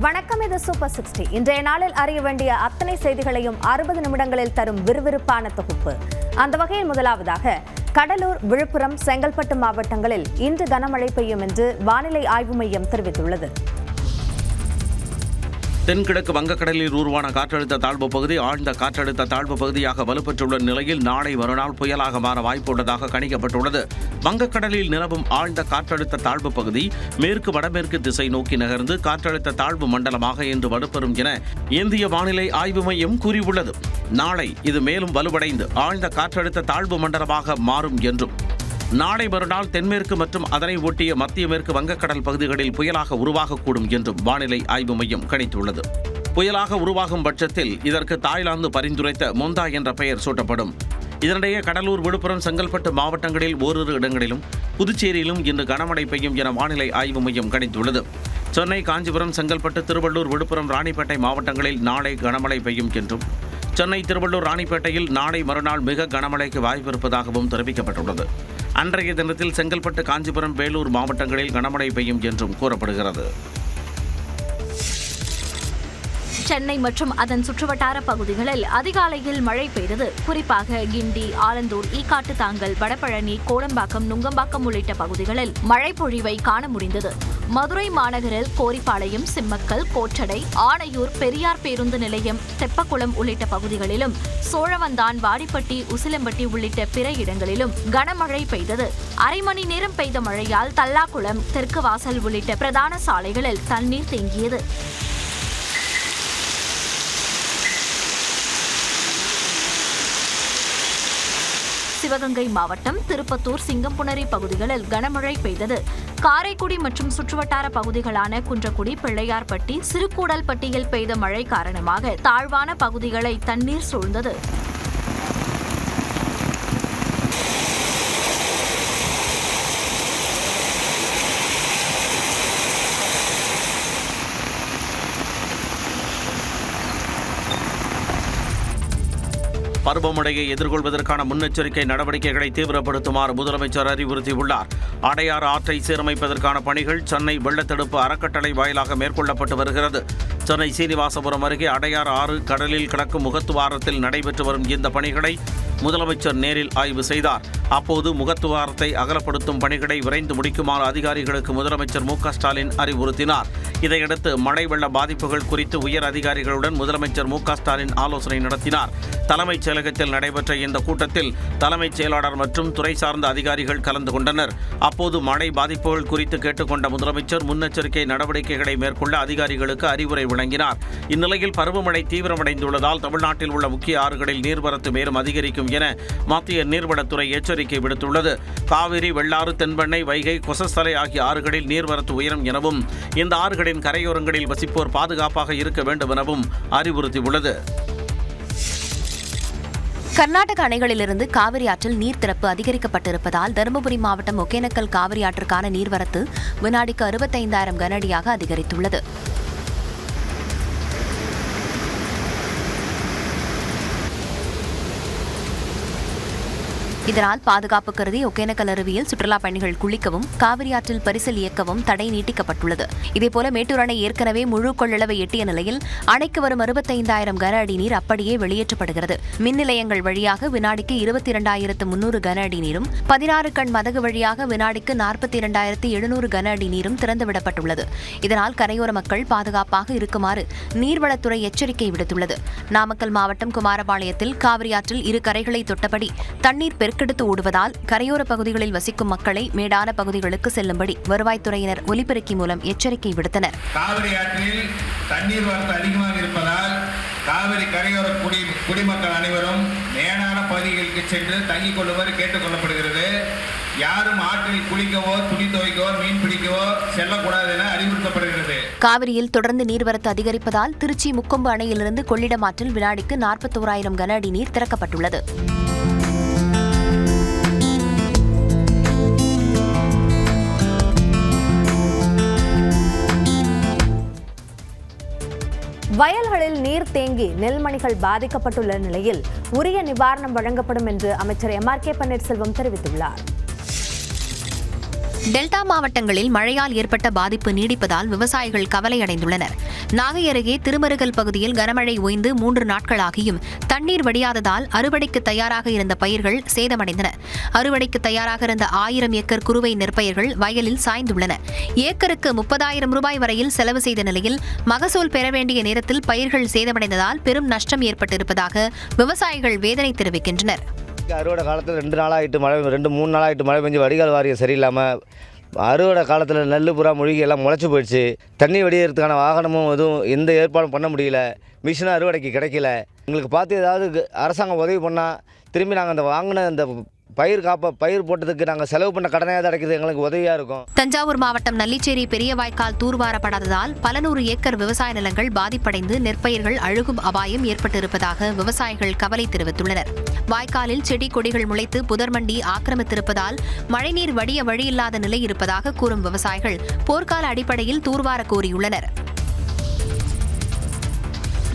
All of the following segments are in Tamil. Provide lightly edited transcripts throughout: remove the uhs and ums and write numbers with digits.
வணக்கம், இது சூப்பர் 60. இன்றைய நாளில் அறிய வேண்டிய அத்தனை செய்திகளையும் 60 நிமிடங்களில் தரும் விறுவிறுப்பான தொகுப்பு. அந்த வகையில் முதலாவதாக, கடலூர், விழுப்புரம், செங்கல்பட்டு மாவட்டங்களில் இன்று கனமழை பெய்யும் என்று வானிலை ஆய்வு மையம் தெரிவித்துள்ளது. தென்கிழக்கு வங்கக்கடலில் உருவான காற்றழுத்த தாழ்வு பகுதி ஆழ்ந்த காற்றழுத்த தாழ்வு பகுதியாக வலுப்பெற்றுள்ள நிலையில் நாளை மறுநாள் புயலாக மாற வாய்ப்புள்ளதாக கணிக்கப்பட்டுள்ளது. வங்கக்கடலில் நிலவும் ஆழ்ந்த காற்றழுத்த தாழ்வு பகுதி மேற்கு வடமேற்கு திசை நோக்கி நகர்ந்து காற்றழுத்த தாழ்வு மண்டலமாக இன்று வலுப்பெறும் என இந்திய வானிலை ஆய்வு மையம் கூறியுள்ளது. நாளை இது மேலும் வலுவடைந்து ஆழ்ந்த காற்றழுத்த தாழ்வு மண்டலமாக மாறும் என்றும், நாளை மறுநாள் தென்மேற்கு மற்றும் அதனை ஒட்டிய மத்திய மேற்கு வங்கக்கடல் பகுதிகளில் புயலாக உருவாகக்கூடும் என்றும் வானிலை ஆய்வு மையம் கணித்துள்ளது. புயலாக உருவாகும் பட்சத்தில் இதற்கு தாய்லாந்து பரிந்துரைத்த மொந்தா என்ற பெயர் சூட்டப்படும். இதனிடையே கடலூர், விழுப்புரம், செங்கல்பட்டு மாவட்டங்களில் ஓரிரு இடங்களிலும் புதுச்சேரியிலும் இன்று கனமழை பெய்யும் என வானிலை ஆய்வு மையம் கணித்துள்ளது. சென்னை, காஞ்சிபுரம், செங்கல்பட்டு, திருவள்ளூர், விழுப்புரம், ராணிப்பேட்டை மாவட்டங்களில் நாளை கனமழை பெய்யும் என்றும், சென்னை, திருவள்ளூர், ராணிப்பேட்டையில் நாளை மறுநாள் மிக கனமழைக்கு வாய்ப்பிருப்பதாகவும் தெரிவிக்கப்பட்டுள்ளது. அன்றைய தினத்தில் செங்கல்பட்டு, காஞ்சிபுரம், வேலூர் மாவட்டங்களில் கனமழை பெய்யும் என்றும் கூறப்படுகிறது. சென்னை மற்றும் அதன் சுற்றுவட்டார பகுதிகளில் அதிகாலையில் மழை பெய்தது. குறிப்பாக கிண்டி, ஆலந்தூர், ஈக்காட்டுத்தாங்கல், வடபழனி, கோடம்பாக்கம், நுங்கம்பாக்கம் உள்ளிட்ட பகுதிகளில் மழை பொழிவை காண முடிந்தது. மதுரை மாநகரில் கோரிப்பாளையம், சிம்மக்கல், கோட்டடை, ஆணையூர், பெரியார் பேருந்து நிலையம், தெப்பக்குளம் உள்ளிட்ட பகுதிகளிலும், சோழவந்தான், வாடிப்பட்டி, உசிலம்பட்டி உள்ளிட்ட பிற இடங்களிலும் கனமழை பெய்தது. அரை மணி நேரம் பெய்த மழையால் தல்லாக்குளம், தெற்கு வாசல் உள்ளிட்ட பிரதான சாலைகளில் தண்ணீர் தேங்கியது. சிவகங்கை மாவட்டம் திருப்பத்தூர், சிங்கம்புணரி பகுதிகளில் கனமழை பெய்தது. காரைக்குடி மற்றும் சுற்றுவட்டார பகுதிகளான குன்றக்குடி, பிள்ளையார்பட்டி, சிறுகூடல்பட்டியில் பெய்த மழை காரணமாக தாழ்வான பகுதிகளை தண்ணீர் சூழ்ந்தது. பருவமழையை எதிர்கொள்வதற்கான முன்னெச்சரிக்கை நடவடிக்கைகளை தீவிரப்படுத்துமாறு முதலமைச்சர் அறிவுறுத்தியுள்ளார். அடையாறு ஆற்றை சீரமைப்பதற்கான பணிகள் சென்னை வெள்ளத்தடுப்பு அறக்கட்டளை வாயிலாக மேற்கொள்ளப்பட்டு வருகிறது. சென்னை சீனிவாசபுரம் அருகே அடையாறு ஆறு கடலில் கிடக்கும் முகத்துவாரத்தில் நடைபெற்று வரும் இந்த பணிகளை முதலமைச்சர் நேரில் ஆய்வு செய்தார். அப்போது முகத்துவாரத்தை அகலப்படுத்தும் பணிகளை விரைந்து முடிக்குமாறு அதிகாரிகளுக்கு முதலமைச்சர் மு.க.ஸ்டாலின் அறிவுறுத்தினார். இதையடுத்து மழை வெள்ள பாதிப்புகள் குறித்து உயர் அதிகாரிகளுடன் முதலமைச்சர் மு.க.ஸ்டாலின் ஆலோசனை நடத்தினார். தலைமைச் செயலகத்தில் நடைபெற்ற இந்த கூட்டத்தில் தலைமைச் செயலாளர் மற்றும் துறை சார்ந்த அதிகாரிகள் கலந்து கொண்டனர். அப்போது மழை பாதிப்புகள் குறித்து கேட்டுக்கொண்ட முதலமைச்சர் முன்னெச்சரிக்கை நடவடிக்கைகளை மேற்கொள்ள அதிகாரிகளுக்கு அறிவுரை வழங்கினார். இந்நிலையில் பருவமழை தீவிரமடைந்துள்ளதால் தமிழ்நாட்டில் உள்ள முக்கிய ஆறுகளில் நீர்வரத்து மேலும் அதிகரிக்கும் என மத்திய நீர்வளத்துறை எச்சரிக்கை விடுத்துள்ளது. காவிரி, வெள்ளாறு, தென்பெண்ணை, வைகை, கொசஸ்தலை ஆகிய ஆறுகளில் நீர்வரத்து உயரும் எனவும் இந்த ஆறுகளின் கரையோரங்களில் வசிப்போர் பாதுகாப்பாக இருக்க வேண்டும் எனவும் அறிவுறுத்தியுள்ளது. கர்நாடக அணைகளிலிருந்து காவிரி ஆற்றில் நீர் திறப்பு அதிகரிக்கப்பட்டிருப்பதால் தருமபுரி மாவட்டம் ஒகேனக்கல் காவிரி ஆற்றுக்கான நீர்வரத்து வினாடிக்கு 65,000 கன அடியாக அதிகரித்துள்ளது. இதனால் பாதுகாப்பு கருதி ஒகேனக்கல் அருவியில் சுற்றுலா பயணிகள் குளிக்கவும் காவிரி ஆற்றில் பரிசல் இயக்கவும் தடை நீட்டிக்கப்பட்டுள்ளது. இதேபோல மேட்டூர் அணை ஏற்கனவே முழு கொள்ளளவை எட்டிய நிலையில் அணைக்கு வரும் 65,000 கன அடி நீர் அப்படியே வெளியேற்றப்படுகிறது. மின் நிலையங்கள் வழியாக வினாடிக்கு 22,300 கன அடி நீரும், 16 கண் மதகு வழியாக வினாடிக்கு 42,700 கன அடி நீரும் திறந்துவிடப்பட்டுள்ளது. இதனால் கரையோர மக்கள் பாதுகாப்பாக இருக்குமாறு நீர்வளத்துறை எச்சரிக்கை விடுத்துள்ளது. நாமக்கல் மாவட்டம் குமாரபாளையத்தில் காவிரி ஆற்றில் இரு கரைகளை தொட்டபடி தண்ணீர் பெருக்கெடுத்து ஓடுவதால் கரையோர பகுதிகளில் வசிக்கும் மக்களை மேடான பகுதிகளுக்கு செல்லும்படி வருவாய்த்துறையினர் ஒலிபெருக்கி மூலம் எச்சரிக்கை விடுத்தனர். காவிரி ஆற்றில் தண்ணீர் வரத்து அதிகமாக இருப்பதால் காவிரி கரையோர குடிமக்கள் அனைவரும் மேடான பகுதிகளுக்கு சென்று தங்கிக் கொள்ளுமாறு கேட்டுக் கொள்ளப்படுகிறது. யாரும் ஆற்றில் குளிக்கவோ, துணி துவைக்கவோ, மீன் பிடிக்கவோ செல்லக்கூடாது என அறிவுறுத்தப்படுகிறது. காவிரியில் தொடர்ந்து நீர்வரத்து அதிகரிப்பதால் திருச்சி முக்கொம்பு அணையிலிருந்து கொள்ளிடம் ஆற்றில் வினாடிக்கு 41,000 கன அடி நீர் திறக்கப்பட்டுள்ளது. வயல்களில் நீர் தேங்கி நெல்மணிகள் பாதிக்கப்பட்டுள்ள நிலையில் உரிய நிவாரணம் வழங்கப்படும் என்று அமைச்சர் எம்.ஆர்.கே. பன்னீர்செல்வம் தெரிவித்துள்ளார். டெல்டா மாவட்டங்களில் மழையால் ஏற்பட்ட பாதிப்பு நீடிப்பதால் விவசாயிகள் கவலையடைந்துள்ளனர். நாகை அருகே திருமருகல் பகுதியில் கனமழை ஓய்ந்து 3 நாட்களாகியும் தண்ணீர் வடியாததால் அறுவடைக்கு தயாராக இருந்த பயிர்கள் சேதமடைந்தன. அறுவடைக்கு தயாராக இருந்த 1000 ஏக்கர் குறுவை நெற்பயிர்கள் வயலில் சாய்ந்துள்ளன. ஏக்கருக்கு 30,000 ரூபாய் வரையில் செலவு செய்த நிலையில் மகசூல் பெற வேண்டிய நேரத்தில் பயிர்கள் சேதமடைந்ததால் பெரும் நஷ்டம் ஏற்பட்டிருப்பதாக விவசாயிகள் வேதனை தெரிவிக்கின்றனர். அறுவடை காலத்தில் 2 நாளாகிட்டு மழை 2-3 நாளாகிட்டு மழை பெஞ்சு வடிகால் வாரியம் சரியில்லாமல் அறுவடை காலத்தில் நெல் புறா மூழ்கி எல்லாம் முளைச்சி போயிடுச்சு. தண்ணி வடிகிறதுக்கான வாகனமும் எதுவும் எந்த ஏற்பாடும் பண்ண முடியல. மிஷினும் அறுவடைக்கு கிடைக்கல. எங்களுக்கு பார்த்து ஏதாவது அரசாங்கம் உதவி பண்ணால் திரும்பி நாங்கள் அந்த வாங்கின அந்த பயிர் போட்டதுக்கு நாங்கள் செலவு பண்ண கடனையாவது அடைக்கிறது எங்களுக்கு உதவியாக இருக்கும். தஞ்சாவூர் மாவட்டம் நல்லிச்சேரி பெரிய வாய்க்கால் தூர்வாரப்படாததால் பல நூறு ஏக்கர் விவசாய நிலங்கள் பாதிப்படைந்து நெற்பயிர்கள் அழுகும் அபாயம் ஏற்பட்டிருப்பதாக விவசாயிகள் கவலை தெரிவித்துள்ளனர். வாய்க்காலில் செடி கொடிகள் முளைத்து புதர்மண்டி ஆக்கிரமித்திருப்பதால் மழைநீர் வடிய வழியில்லாத நிலை இருப்பதாக கூறும் விவசாயிகள் போர்க்கால அடிப்படையில் தூர்வார கோரியுள்ளனர்.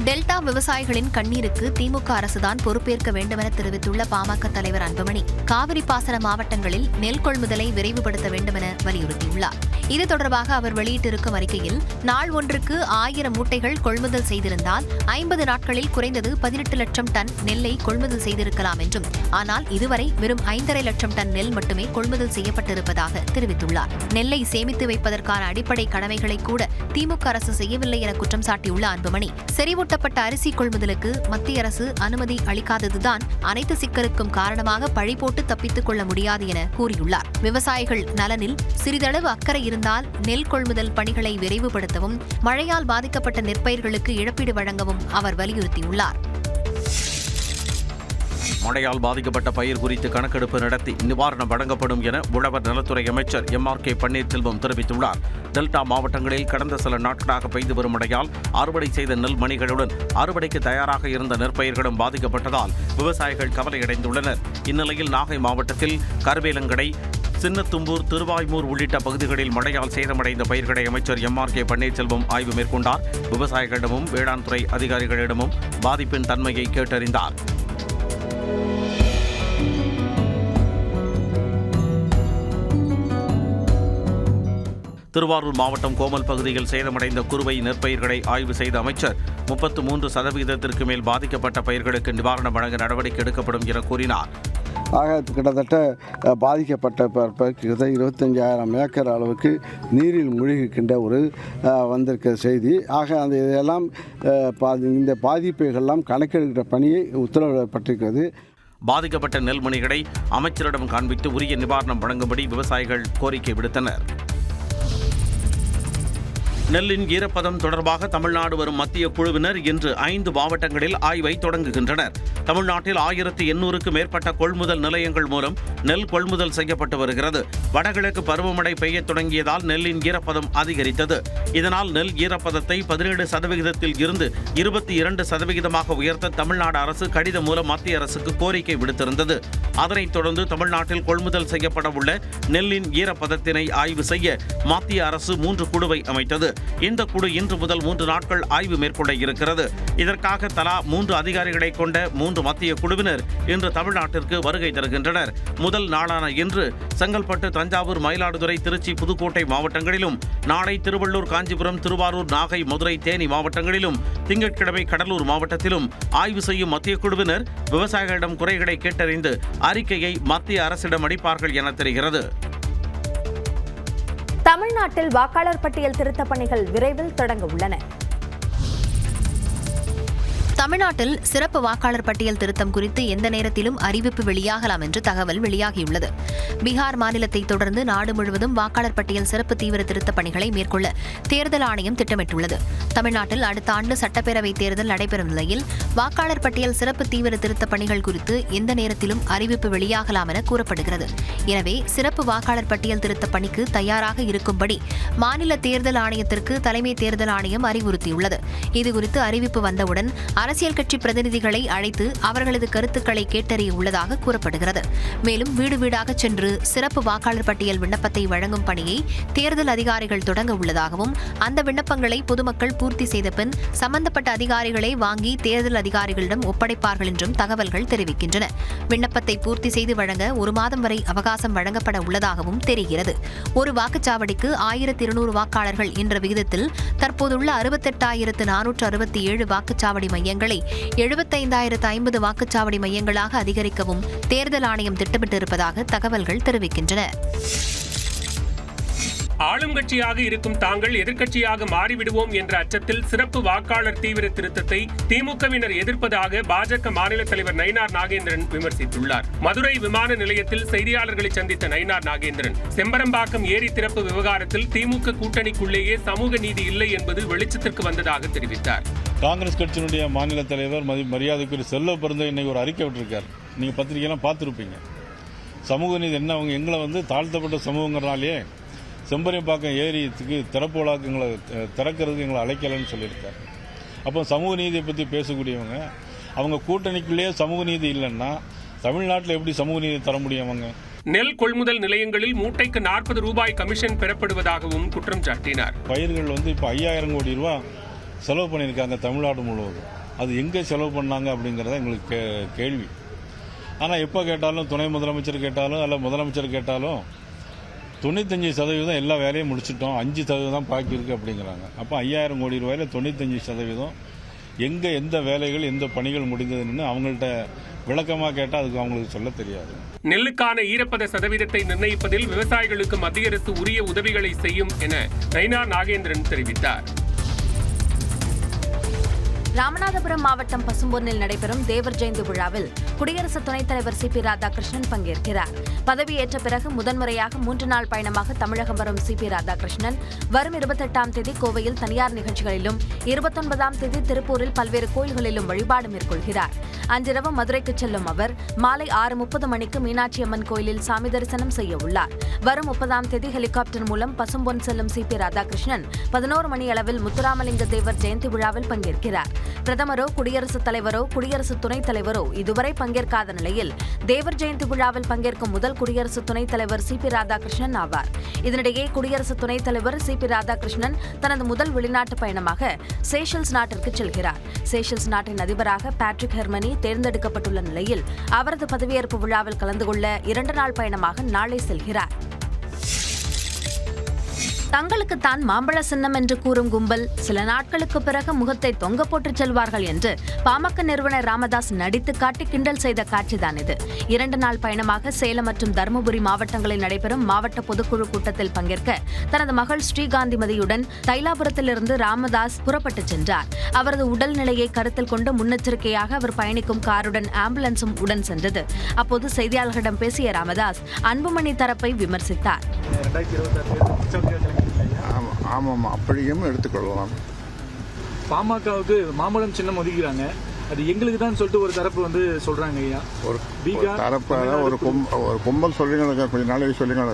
டெல்டா விவசாயிகளின் கண்ணீருக்கு திமுக அரசுதான் பொறுப்பேற்க வேண்டுமென தெரிவித்துள்ள பாமக தலைவர் அன்புமணி காவிரி பாசன மாவட்டங்களில் நெல் கொள்முதலை விரைவுபடுத்த வேண்டுமென வலியுறுத்தியுள்ளார். இது தொடர்பாக அவர் வெளியிட்டிருக்கும் அறிக்கையில் நாள் ஒன்றுக்கு 1000 மூட்டைகள் கொள்முதல் செய்திருந்தால் 50 நாட்களில் குறைந்தது 18 லட்சம் டன் நெல்லை கொள்முதல் செய்திருக்கலாம் என்றும், ஆனால் இதுவரை வெறும் 5.5 லட்சம் டன் நெல் மட்டுமே கொள்முதல் செய்யப்பட்டிருப்பதாக தெரிவித்துள்ளார். நெல்லை சேமித்து வைப்பதற்கான அடிப்படை கடமைகளை கூட திமுக அரசு செய்யவில்லை என குற்றம் சாட்டியுள்ள அன்புமணி செறிவூட்டப்பட்ட அரிசி கொள்முதலுக்கு மத்திய அரசு அனுமதி அளிக்காததுதான் அனைத்து சிக்கலுக்கும் காரணமாக பழி போட்டு தப்பித்துக் கொள்ள முடியாது என கூறியுள்ளார். விவசாயிகள் நலனில் சிறிதளவு அக்கறை இருந்தால் நெல் கொள்முதல் பணிகளை விரைவுபடுத்தவும் மழையால் பாதிக்கப்பட்ட நெற்பயிர்களுக்கு இழப்பீடு வழங்கவும் அவர் வலியுறுத்தியுள்ளார். மழையால் பாதிக்கப்பட்ட பயிர் குறித்து கணக்கெடுப்பு நடத்தி நிவாரணம் வழங்கப்படும் என உழவர் நலத்துறை அமைச்சர் MRK பன்னீர்செல்வம் தெரிவித்துள்ளார். டெல்டா மாவட்டங்களில் கடந்த சில நாட்களாக பெய்து வரும் மழையால் அறுவடை செய்த நெல் மணிகளுடன் அறுவடைக்கு தயாராக இருந்த நெற்பயிர்களும் பாதிக்கப்பட்டதால் விவசாயிகள் கவலையடைந்துள்ளனர். இந்நிலையில் நாகை மாவட்டத்தில் கருவேலங்கடை, சின்னத்தும்பூர், திருவாய்மூர் உள்ளிட்ட பகுதிகளில் மழையால் சேதமடைந்த பயிர்களை அமைச்சர் MRK பன்னீர்செல்வம் ஆய்வு மேற்கொண்டார். விவசாயிகளிடமும் வேளாண் துறை அதிகாரிகளிடமும் பாதிப்பின் தன்மையை கேட்டறிந்தார். திருவாரூர் மாவட்டம் கோமல் பகுதியில் சேதமடைந்த குறுவை நெற்பயிர்களை ஆய்வு செய்த அமைச்சர் 33% மேல் பாதிக்கப்பட்ட பயிர்களுக்கு நிவாரணம் வழங்க நடவடிக்கை எடுக்கப்படும் என கூறினார். ஆக கிட்டத்தட்ட பாதிக்கப்பட்ட 25,000 ஏக்கர் அளவுக்கு நீரில் மூழ்கிக்கின்ற ஒரு வந்திருக்கிற செய்தி. ஆக அந்த இதெல்லாம் இந்த பாதிப்புகளெல்லாம் கணக்கெடுக்கிற பணியை உத்தரவிடப்பட்டிருக்கிறது. பாதிக்கப்பட்ட நெல்மணிகளை அமைச்சரிடம் காண்பித்து உரிய நிவாரணம் வழங்கும்படி விவசாயிகள் கோரிக்கை விடுத்தனர். நெல்லின் ஈரப்பதம் தொடர்பாக தமிழ்நாடு வரும் மத்திய குழுவினர் இன்று 5 மாவட்டங்களில் ஆய்வை தொடங்குகின்றனர். தமிழ்நாட்டில் 1800க்கும் மேற்பட்ட கொள்முதல் நிலையங்கள் மூலம் நெல் கொள்முதல் செய்யப்பட்டு வருகிறது. வடகிழக்கு பருவமழை பெய்யத் தொடங்கியதால் நெல்லின் ஈரப்பதம் அதிகரித்தது. இதனால் நெல் ஈரப்பதத்தை 17% இருந்து 22% உயர்த்த தமிழ்நாடு அரசு கடிதம் மூலம் மத்திய அரசுக்கு கோரிக்கை விடுத்திருந்தது. அதனைத் தொடர்ந்து தமிழ்நாட்டில் கொள்முதல் செய்யப்பட உள்ள நெல்லின் ஈரப்பதத்தினை ஆய்வு செய்ய மத்திய அரசு 3 குழுவை அமைத்தது. இந்த குழு இன்று முதல் 3 நாட்கள் ஆய்வு மேற்கொள்ள இருக்கிறது. இதற்காக தலா 3 அதிகாரிகளை கொண்ட 3 மத்திய குழுவினர் இன்று தமிழ்நாட்டிற்கு வருகை தருகின்றனர். முதல் நாளான இன்று செங்கல்பட்டு, தஞ்சாவூர், மயிலாடுதுறை, திருச்சி, புதுக்கோட்டை மாவட்டங்களிலும், நாளை திருவள்ளூர், காஞ்சிபுரம், திருவாரூர், நாகை, மதுரை, தேனி மாவட்டங்களிலும், திங்கட்கிழமை கடலூர் மாவட்டத்திலும் ஆய்வு செய்யும் மத்திய குழுவினர் விவசாயிகளிடம் குறைகளை கேட்டறிந்து அறிக்கையை மத்திய அரசிடம் அளிப்பார்கள் என தெரிகிறது. தமிழ்நாட்டில் வாக்காளர் பட்டியல் திருத்தப் பணிகள் விரைவில் தொடங்க உள்ளன. தமிழ்நாட்டில் சிறப்பு வாக்காளர் பட்டியல் திருத்தம் குறித்து எந்த நேரத்திலும் அறிவிப்பு வெளியாகலாம் என்று தகவல் வெளியாகியுள்ளது. பீகார் மாநிலத்தை தொடர்ந்து நாடு முழுவதும் வாக்காளர் பட்டியல் சிறப்பு தீவிர திருத்தப் பணிகளை மேற்கொள்ள தேர்தல் ஆணையம் திட்டமிட்டுள்ளது. தமிழ்நாட்டில் அடுத்த ஆண்டு சட்டப்பேரவைத் தேர்தல் நடைபெறும் நிலையில் வாக்காளர் பட்டியல் சிறப்பு தீவிர திருத்தப் பணிகள் குறித்து எந்த நேரத்திலும் அறிவிப்பு வெளியாகலாம் என கூறப்படுகிறது. எனவே சிறப்பு வாக்காளர் பட்டியல் திருத்தப் பணிக்கு தயாராக இருக்கும்படி மாநில தேர்தல் ஆணையத்திற்கு தலைமை தேர்தல் ஆணையம் அறிவுறுத்தியுள்ளது. இதுகுறித்து அறிவிப்பு வந்தவுடன் அரசியல் கட்சி பிரதிநிதிகளை அழைத்து அவர்களது கருத்துக்களை கேட்டறிய உள்ளதாக கூறப்படுகிறது. மேலும் வீடு வீடாக சென்று சிறப்பு வாக்காளர் பட்டியல் விண்ணப்பத்தை வழங்கும் பணியை தேர்தல் அதிகாரிகள் தொடங்க உள்ளதாகவும் அந்த விண்ணப்பங்களை பொதுமக்கள் பூர்த்தி செய்த பின் சம்பந்தப்பட்ட அதிகாரிகளை வாங்கி தேர்தல் அதிகாரிகளிடம் ஒப்படைப்பார்கள் என்றும் தகவல்கள் தெரிவிக்கின்றன. விண்ணப்பத்தை பூர்த்தி செய்து வழங்க 1 மாதம் வரை அவகாசம் வழங்கப்பட உள்ளதாகவும் தெரிகிறது. ஒரு வாக்குச்சாவடிக்கு 1200 வாக்காளர்கள் என்ற விகிதத்தில் தற்போதுள்ள 68,467 வாக்குச்சாவடி மையங்களை 75,050 வாக்குச்சாவடி மையங்களாக அதிகரிக்கவும் தேர்தல் ஆணையம் திட்டமிட்டிருப்பதாக தகவல்கள் தெரிவிக்கின்றன. ஆளும் கட்சியாக இருக்கும் தாங்கள் எதிர்க்கட்சியாக மாறிவிடுவோம் என்ற அச்சத்தில் சிறப்பு வாக்காளர் தீவிர திருத்தத்தை திமுகவினர் எதிர்ப்பதாக பாஜக மாநில தலைவர் நயினார் நாகேந்திரன் விமர்சித்துள்ளார். மதுரை விமான நிலையத்தில் செய்தியாளர்களை சந்தித்த நயினார் நாகேந்திரன் செம்பரம்பாக்கம் ஏரி திறப்பு விவகாரத்தில் திமுக கூட்டணிக்குள்ளேயே சமூக நீதி இல்லை என்பது வெளிச்சத்திற்கு வந்ததாக தெரிவித்தார். காங்கிரஸ் கட்சியினுடைய மாநில தலைவர் மரியாதைக்குரிய செல்வ பெருந்தை இன்னைக்கு ஒரு அறிக்கை விட்டிருக்கார். நீங்க பத்திரிகையெல்லாம் பார்த்துருப்பீங்க. சமூக நீதி என்ன, அவங்க எங்களை தாழ்த்தப்பட்ட சமூகங்கிறனாலே செம்பரம்பாக்கம் ஏரிக்கு திறப்பு விழாக்கு எங்களை திறக்கிறதுக்கு எங்களை அழைக்கலன்னு சொல்லியிருக்காரு. அப்போ சமூக நீதியை பற்றி பேசக்கூடியவங்க அவங்க கூட்டணிக்குள்ளேயே சமூக நீதி இல்லைன்னா தமிழ்நாட்டில் எப்படி சமூக நீதி தர முடியும்? அவங்க நெல் கொள்முதல் நிலையங்களில் மூட்டைக்கு 40 ரூபாய் கமிஷன் பெறப்படுவதாகவும் குற்றம் சாட்டினார். பயிர்கள் இப்போ 5000 கோடி ரூபா செலவு பண்ணியிருக்காங்க தமிழ்நாடு முழுவதும். அது எங்கே செலவு பண்ணாங்க அப்படிங்கிறத எங்களுக்கு கேள்வி. ஆனால் எப்போ கேட்டாலும் துணை முதலமைச்சர் கேட்டாலும் அல்ல முதலமைச்சர் கேட்டாலும் 95% எல்லா வேலையும் முடிச்சிட்டோம், 5% பாக்கி இருக்கு அப்படிங்கிறாங்க. அப்போ 5000 கோடி ரூபாயில் 95% எங்கே எந்த வேலைகள் எந்த பணிகள் முடிந்ததுன்னு அவங்கள்ட்ட விளக்கமாக கேட்டால் அதுக்கு அவங்களுக்கு சொல்ல தெரியாது. நெல்லுக்கான ஈரப்பத சதவீதத்தை நிர்ணயிப்பதில் விவசாயிகளுக்கு மத்திய அரசு உரிய உதவிகளை செய்யும் என நயினார் நாகேந்திரன் தெரிவித்தார். ராமநாதபுரம் மாவட்டம் பசும்பொன்னில் நடைபெறும் தேவர் ஜெயந்தி விழாவில் குடியரசு துணைத் தலைவர் சிபி ராதாகிருஷ்ணன் பங்கேற்கிறார். பதவியேற்ற பிறகு முதன்முறையாக 3 நாள் பயணமாக தமிழகம் வரும் சிபி ராதாகிருஷ்ணன் வரும் 28ஆம் தேதி கோவையில் தனியார் நிகழ்ச்சிகளிலும் 29ஆம் தேதி திருப்பூரில் பல்வேறு கோயில்களிலும் வழிபாடு மேற்கொள்கிறார். அன்றிரவு மதுரைக்கு செல்லும் அவர் மாலை 6:30 மணிக்கு மீனாட்சி அம்மன் கோயிலில் சாமி தரிசனம் செய்ய உள்ளார். வரும் 30ஆம் தேதி ஹெலிகாப்டர் மூலம் பசும்பொன் செல்லும் சிபி ராதாகிருஷ்ணன் 11 மணி அளவில் முத்துராமலிங்க தேவர் ஜெயந்தி விழாவில் பங்கேற்கிறார். பிரதமரோ குடியரசுத் தலைவரோ குடியரசு துணைத் தலைவரோ இதுவரை பங்கேற்காத நிலையில் தேவர் ஜெயந்தி விழாவில் பங்கேற்கும் முதல் குடியரசு துணைத் தலைவர் சிபி ராதாகிருஷ்ணன் ஆவார். இதனிடையே குடியரசு துணைத் தலைவர் சிபி ராதாகிருஷ்ணன் தனது முதல் வெளிநாட்டு பயணமாக சேஷல்ஸ் நாட்டிற்கு செல்கிறார். சேஷல்ஸ் நாட்டின் அதிபராக பேட்ரிக் ஹெர்மனி தேர்ந்தெடுக்கப்பட்டுள்ள நிலையில் அவரது பதவியேற்பு விழாவில் கலந்து கொள்ள 2 நாள் பயணமாக நாளை செல்கிறார். தங்களுக்கு தான் மாம்பழ சின்னம் என்று கூறும் கும்பல் சில நாட்களுக்கு பிறகு முகத்தை தொங்க போட்டு செல்வார்கள் என்று பாமக நிறுவனர் ராமதாஸ் நடித்து காட்டி கிண்டல் செய்த காட்சிதான் இது. 2 நாள் பயணமாக சேலம் மற்றும் தருமபுரி மாவட்டங்களில் நடைபெறும் மாவட்ட பொதுக்குழு கூட்டத்தில் பங்கேற்க தனது மகள் ஸ்ரீகாந்திமதியுடன் தைலாபுரத்திலிருந்து ராமதாஸ் புறப்பட்டு சென்றார். அவரது உடல்நிலையை கருத்தில் கொண்டு முன்னெச்சரிக்கையாக அவர் பயணிக்கும் காருடன் ஆம்புலன்ஸும் உடன் சென்றது. அப்போது செய்தியாளர்களிடம் பேசிய ராமதாஸ் அன்புமணி தரப்பை விமர்சித்தார். ஆமாம், அப்படியும் எடுத்துக்கொள்ளலாம். பாமகவுக்கு மாம்பழம் சின்னம் ஒதுக்கிறாங்க, அது எங்களுக்கு தான் சொல்லிட்டு ஒரு தரப்பு சொல்றாங்க ஐயா. ஒரு தரப்பு ஒரு கும்பல் சொல்லிங்க, கொஞ்ச நாளைக்கு சொல்லிங்க.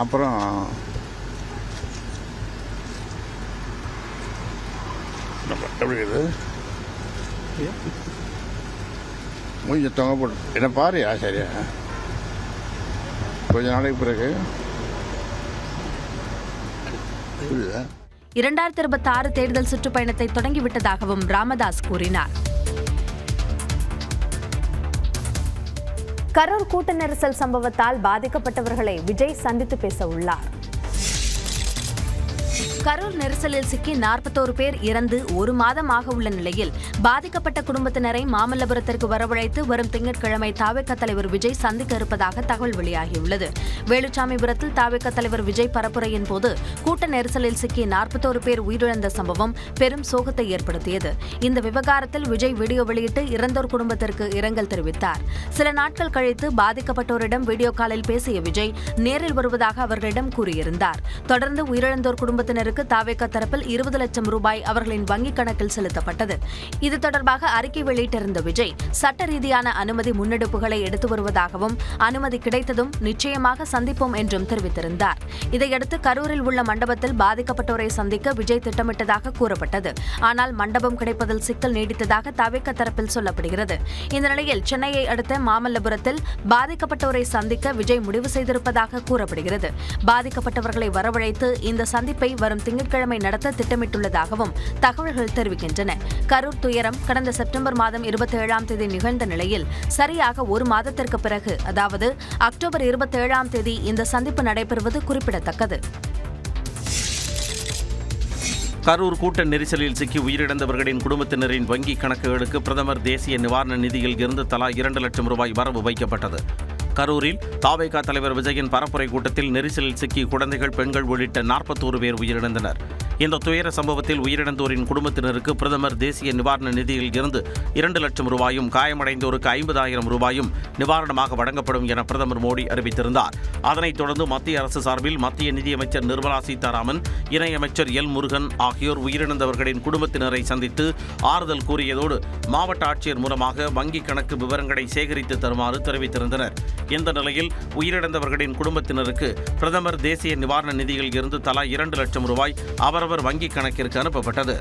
அப்புறம் எப்படி இது மூஞ்சி தொங்க போட்டு என்ன பாரு சரியா கொஞ்ச நாளைக்கு பிறகு 2026 தேர்தல் சுற்றுப்பயணத்தை தொடங்கிவிட்டதாகவும் ராமதாஸ் கூறினார். கரூர் கூட்ட நெரிசல் சம்பவத்தால் பாதிக்கப்பட்டவர்களை விஜய் சந்தித்து பேச உள்ளார். கரூர் நெரிசலில் சிக்கி 41 பேர் இறந்து 1 மாதம் ஆக உள்ள நிலையில் பாதிக்கப்பட்ட குடும்பத்தினரை மாமல்லபுரத்திற்கு வரவழைத்து வரும் திங்கட்கிழமை தாவேக தலைவர் விஜய் சந்திக்க இருப்பதாக தகவல் வெளியாகியுள்ளது. வேலுச்சாமிபுரத்தில் தாவேக தலைவர் விஜய் பரப்புரையின் போது கூட்ட நெரிசலில் சிக்கி 41 பேர் உயிரிழந்த சம்பவம் பெரும் சோகத்தை ஏற்படுத்தியது. இந்த விவகாரத்தில் விஜய் வீடியோ வெளியிட்டு இறந்தோர் குடும்பத்திற்கு இரங்கல் தெரிவித்தார். சில நாட்கள் கழித்து பாதிக்கப்பட்டோரிடம் வீடியோ காலில் பேசிய விஜய் நேரில் வருவதாக அவர்களிடம் கூறியிருந்தார். தொடர்ந்து உயிரிழந்தோர் குடும்பத்தினருக்கு குடும்பத்தினருக்கு தாவேகா தரப்பில் 20 லட்சம் ரூபாய் அவர்களின் வங்கிக் கணக்கில் செலுத்தப்பட்டது. இது தொடர்பாக அறிக்கை வெளியிட்டிருந்த விஜய், சட்ட ரீதியான அனுமதி முன்னெடுப்புகளை எடுத்து வருவதாகவும் அனுமதி கிடைத்ததும் நிச்சயமாக சந்திப்போம் என்றும் தெரிவித்திருந்தார். இதையடுத்து கரூரில் உள்ள மண்டபத்தில் பாதிக்கப்பட்டோரை சந்திக்க விஜய் திட்டமிட்டதாக கூறப்பட்டது. ஆனால் மண்டபம் கிடைப்பதில் சிக்கல் நீடித்ததாக தாவேகா தரப்பில் சொல்லப்படுகிறது. இந்த நிலையில் சென்னையை அடுத்த மாமல்லபுரத்தில் பாதிக்கப்பட்டோரை சந்திக்க விஜய் முடிவு செய்திருப்பதாக கூறப்படுகிறது. பாதிக்கப்பட்டவர்களை வரவழைத்து இந்த சந்திப்பை வரும் திங்கட்கிழமை நடத்த திட்டமிட்டுள்ளதாகவும் தகவல்கள் தெரிவிக்கின்றன. கரூர் துயரம் கடந்த செப்டம்பர் மாதம் 27ஆம் தேதி நிகழ்ந்த நிலையில் சரியாக ஒரு மாதத்திற்கு பிறகு, அதாவது அக்டோபர் 27ஆம் தேதி இந்த சந்திப்பு நடைபெறுவது குறிப்பிடத்தக்கது. கரூர் கூட்ட நெரிசலில் சிக்கி உயிரிழந்தவர்களின் குடும்பத்தினரின் வங்கிக் கணக்குகளுக்கு பிரதமர் தேசிய நிவாரண நிதியில் இருந்து தலா 2 லட்சம் ரூபாய் வரவு வைக்கப்பட்டது. கரூரில் தாவேகா தலைவர் விஜயின் பரப்புரை கூட்டத்தில் நெரிசலில் சிக்கி குழந்தைகள், பெண்கள் உள்ளிட்ட 41 பேர் உயிரிழந்தனர். இந்த துயர சம்பவத்தில் உயிரிழந்தோரின் குடும்பத்தினருக்கு பிரதமர் தேசிய நிவாரண நிதியில் இருந்து 2 லட்சம் ரூபாயும், காயமடைந்தோருக்கு 50,000 ரூபாயும் நிவாரணமாக வழங்கப்படும் என பிரதமர் மோடி அறிவித்திருந்தார். அதனைத் தொடர்ந்து மத்திய அரசு சார்பில் மத்திய நிதியமைச்சர் நிர்மலா சீதாராமன், இணையமைச்சர் எல் முருகன் ஆகியோர் உயிரிழந்தவர்களின் குடும்பத்தினரை சந்தித்து ஆறுதல் கூறியதோடு மாவட்ட ஆட்சியர் மூலமாக வங்கிக் கணக்கு விவரங்களை சேகரித்து தருமாறு தெரிவித்திருந்தனர். இந்த நிலையில் உயிரிழந்தவர்களின் குடும்பத்தினருக்கு பிரதமர் தேசிய நிவாரண நிதியில் இருந்து தலா 2 லட்சம் ரூபாய் அவரவர் வங்கிக் கணக்கிற்கு அனுப்பப்பட்டது.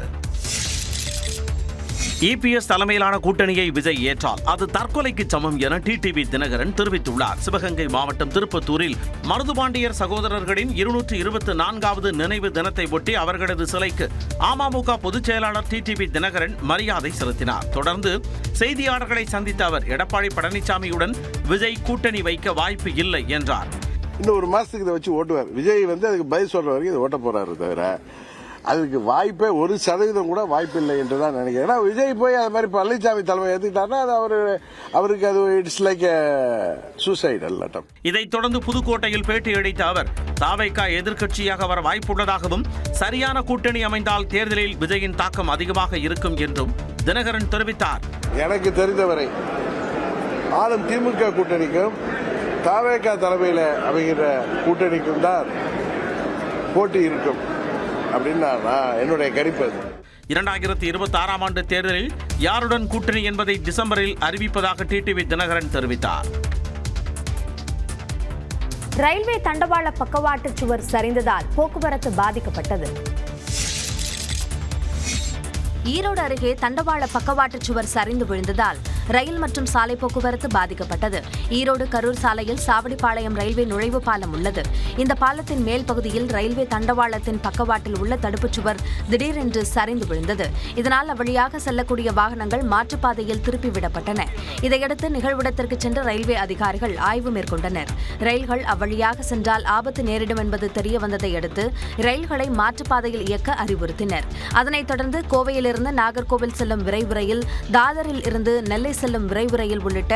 இபிஎஸ் தலைமையிலான கூட்டணியை விஜய் ஏற்றால் அது தற்கொலைக்கு சமம் என டிடிவி தினகரன் தெரிவித்துள்ளார். சிவகங்கை மாவட்டம் திருப்பத்தூரில் மருதுபாண்டியர் சகோதரர்களின் 224வது நினைவு தினத்தை ஒட்டி அவர்களது சிலைக்கு அமமுக பொதுச் செயலாளர் டிடிவி தினகரன் மரியாதை செலுத்தினார். தொடர்ந்து செய்தியாளர்களை சந்தித்த அவர், எடப்பாடி பழனிசாமியுடன் விஜய் கூட்டணி வைக்க வாய்ப்பு இல்லை என்றார். இன்னும் ஒரு மாசத்துக்கு இதை வச்சு ஓட்டுவார். விஜய் அதுக்கு பதில் சொல்ற வரைக்கும் இதை ஓட்ட போறாரு தவிர அதுக்கு வாய்ப்பே 1% கூட வாய்ப்பு இல்லை என்று தான் நினைக்கிறேன். ஏன்னா விஜய் போய் அது மாதிரி பழனிசாமி தலைமை ஏற்றுக்கிட்டாருன்னா அது அவருக்கு அது இட்ஸ் லைக் சூசைடல் அட்டம். இதைத் தொடர்ந்து புதுக்கோட்டையில் பேட்டியளித்த அவர், தாவேகா எதிர்க்கட்சியாக வர வாய்ப்புள்ளதாகவும் சரியான கூட்டணி அமைந்தால் தேர்தலில் விஜயின் தாக்கம் அதிகமாக இருக்கும் என்றும் தினகரன் தெரிவித்தார். எனக்கு தெரிந்தவரை ஆளும் திமுக கூட்டணிக்கும் தாவேகா தலைமையில் அமைகிற கூட்டணிக்கும் தான் போட்டி இருக்கும் அப்படின்னு என்னுடைய கணிப்பு. 2026ஆம் ஆண்டு தேர்தலில் யாருடன் கூட்டணி என்பதை டிசம்பரில் அறிவிப்பதாக டிடிவி தினகரன் தெரிவித்தார். ரயில்வே தண்டவாள பக்கவாட்டு சுவர் சரிந்ததால் போக்குவரத்து பாதிக்கப்பட்டது. ஈரோடு அருகே தண்டவாள பக்கவாட்டு சுவர் சரிந்து விழுந்ததால் ரயில் மற்றும் சாலை போக்குவரத்து பாதிக்கப்பட்டது. ஈரோடு கரூர் சாலையில் சாவடிப்பாளையம் ரயில்வே நுழைவு பாலம் உள்ளது. இந்த பாலத்தின் மேல் பகுதியில் ரயில்வே தண்டவாளத்தின் பக்கவாட்டில் உள்ள தடுப்புச் சுவர் திடீரென்று சரிந்து விழுந்தது. இதனால் அவ்வழியாக செல்லக்கூடிய வாகனங்கள் மாற்றுப்பாதையில் திருப்பிவிடப்பட்டன. இதையடுத்து நிகழ்விடத்திற்கு சென்ற ரயில்வே அதிகாரிகள் ஆய்வு மேற்கொண்டனர். ரயில்கள் அவ்வழியாக சென்றால் ஆபத்து நேரிடும் என்பது தெரிய வந்ததை அடுத்து ரயில்களை மாற்றுப்பாதையில் இயக்க அறிவுறுத்தினர். அதனைத் தொடர்ந்து கோவையிலிருந்து நாகர்கோவில் செல்லும் விரைவு ரயில், தாதரில் இருந்து நெல்லை செல்லும் விரைவு ரயில் உள்ளிட்ட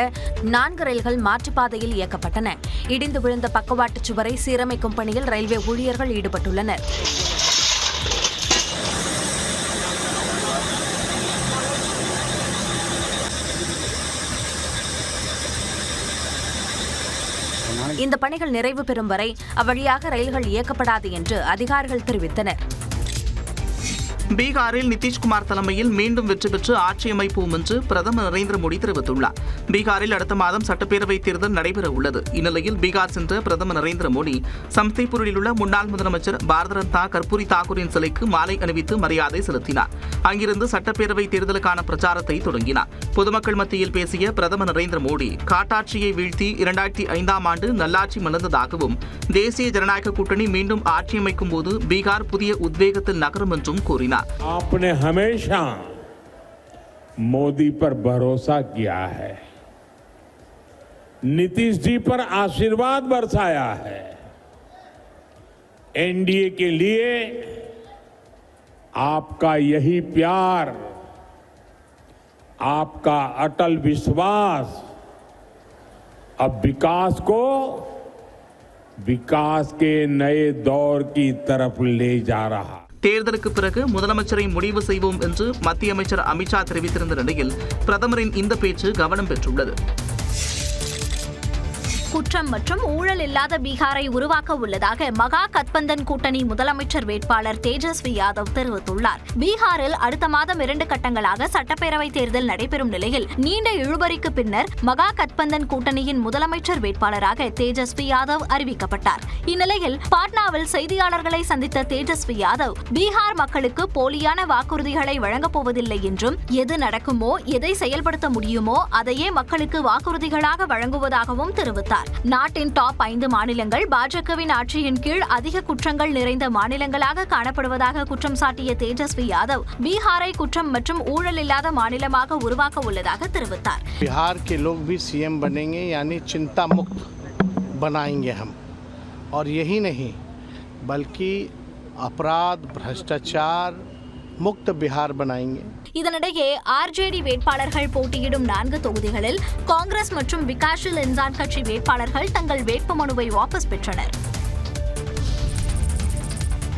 4 ரயில்கள் மாற்றுப்பாதையில் இயக்கப்பட்டன. இடிந்து விழுந்த பக்கவாட்டு சுவரை சீரமைக்கும் பணியில் ரயில்வே ஊழியர்கள் ஈடுபட்டுள்ளனர். இந்த பணிகள் நிறைவு பெறும் வரை அவ்வழியாக ரயில்கள் இயக்கப்படாது என்று அதிகாரிகள் தெரிவித்தனர். பீகாரில் நிதிஷ்குமார் தலைமையில் மீண்டும் வெற்றி பெற்று ஆட்சி அமைப்போம் என்று பிரதமர் நரேந்திர மோடி தெரிவித்துள்ளார். பீகாரில் அடுத்த மாதம் சட்டப்பேரவைத் தேர்தல் நடைபெற உள்ளது. இந்நிலையில் பீகார் சென்ற பிரதமர் நரேந்திர மோடி சம்ஸ்திபூரில் உள்ள முன்னாள் முதலமைச்சர் பாரத ரத்னா கர்பூரி தாக்கூரின் சிலைக்கு மாலை அணிவித்து மரியாதை செலுத்தினார். அங்கிருந்து சட்டப்பேரவைத் தேர்தலுக்கான பிரச்சாரத்தை தொடங்கினார். பொதுமக்கள் மத்தியில் பேசிய பிரதமர் நரேந்திர மோடி காட்டாட்சியை வீழ்த்தி 2005ஆம் ஆண்டு நல்லாட்சி மலர்ந்ததாகவும் தேசிய ஜனநாயக கூட்டணி மீண்டும் ஆட்சி அமைக்கும் போது பீகார் புதிய உத்வேகத்தில் நகரும் என்றும் கூறினார். आपने हमेशा मोदी पर भरोसा किया है, नीतीश जी पर आशीर्वाद बरसाया है। एनडीए के लिए आपका यही प्यार, आपका अटल विश्वास अब विकास के नए दौर की तरफ ले जा रहा। தேர்தலுக்கு பிறகு முதலமைச்சரை முடிவு செய்வோம் என்று மத்திய அமைச்சர் அமித்ஷா தெரிவித்திருந்த நிலையில் பிரதமரின் இந்த பேச்சு கவனம் பெற்றுள்ளது. குற்றம் மற்றும் ஊழல் இல்லாத பீகாரை உருவாக்க உள்ளதாக மகா கத்பந்தன் கூட்டணி முதலமைச்சர் வேட்பாளர் தேஜஸ்வி யாதவ் தெரிவித்துள்ளார். பீகாரில் அடுத்த மாதம் 2 கட்டங்களாக சட்டப்பேரவை தேர்தல் நடைபெறும் நிலையில் நீண்ட இழுபறிக்கு பின்னர் மகா கத்பந்தன் கூட்டணியின் முதலமைச்சர் வேட்பாளராக தேஜஸ்வி யாதவ் அறிவிக்கப்பட்டார். இந்நிலையில் பாட்னாவில் செய்தியாளர்களை சந்தித்த தேஜஸ்வி யாதவ் பீகார் மக்களுக்கு போலியான வாக்குறுதிகளை வழங்கப் போவதில்லை என்றும் எது நடக்குமோ எதை செயல்படுத்த முடியுமோ அதையே மக்களுக்கு வாக்குறுதிகளாக வழங்குவதாகவும் தெரிவித்தார். நாட்டின் டாப் 5 மாநிலங்கள் பாஜகவின் ஆட்சியின் கீழ் அதிக குற்றங்கள் நிறைந்த மாநிலங்களாக காணப்படுவதாக குற்றம் சாட்டிய தேஜஸ்வி யாதவ் பீகாரை குற்றம் மற்றும் ஊழல் இல்லாத மாநிலமாக உருவாக்க உள்ளதாக தெரிவித்தார். बिहार के लोग भी सीएम बनेंगे यानी चिंता मुक्त बनाएंगे हम और यही नहीं बल्कि अपराध भ्रष्टाचार मुक्त बिहार बनाएंगे. இதனிடையே ஆர்ஜேடி வேட்பாளர்கள் போட்டியிடும் 4 தொகுதிகளில் காங்கிரஸ் மற்றும் விகாஷில் இன்சான் கட்சி வேட்பாளர்கள் தங்கள் வேட்புமனுவை வாபஸ் பெற்றனர்.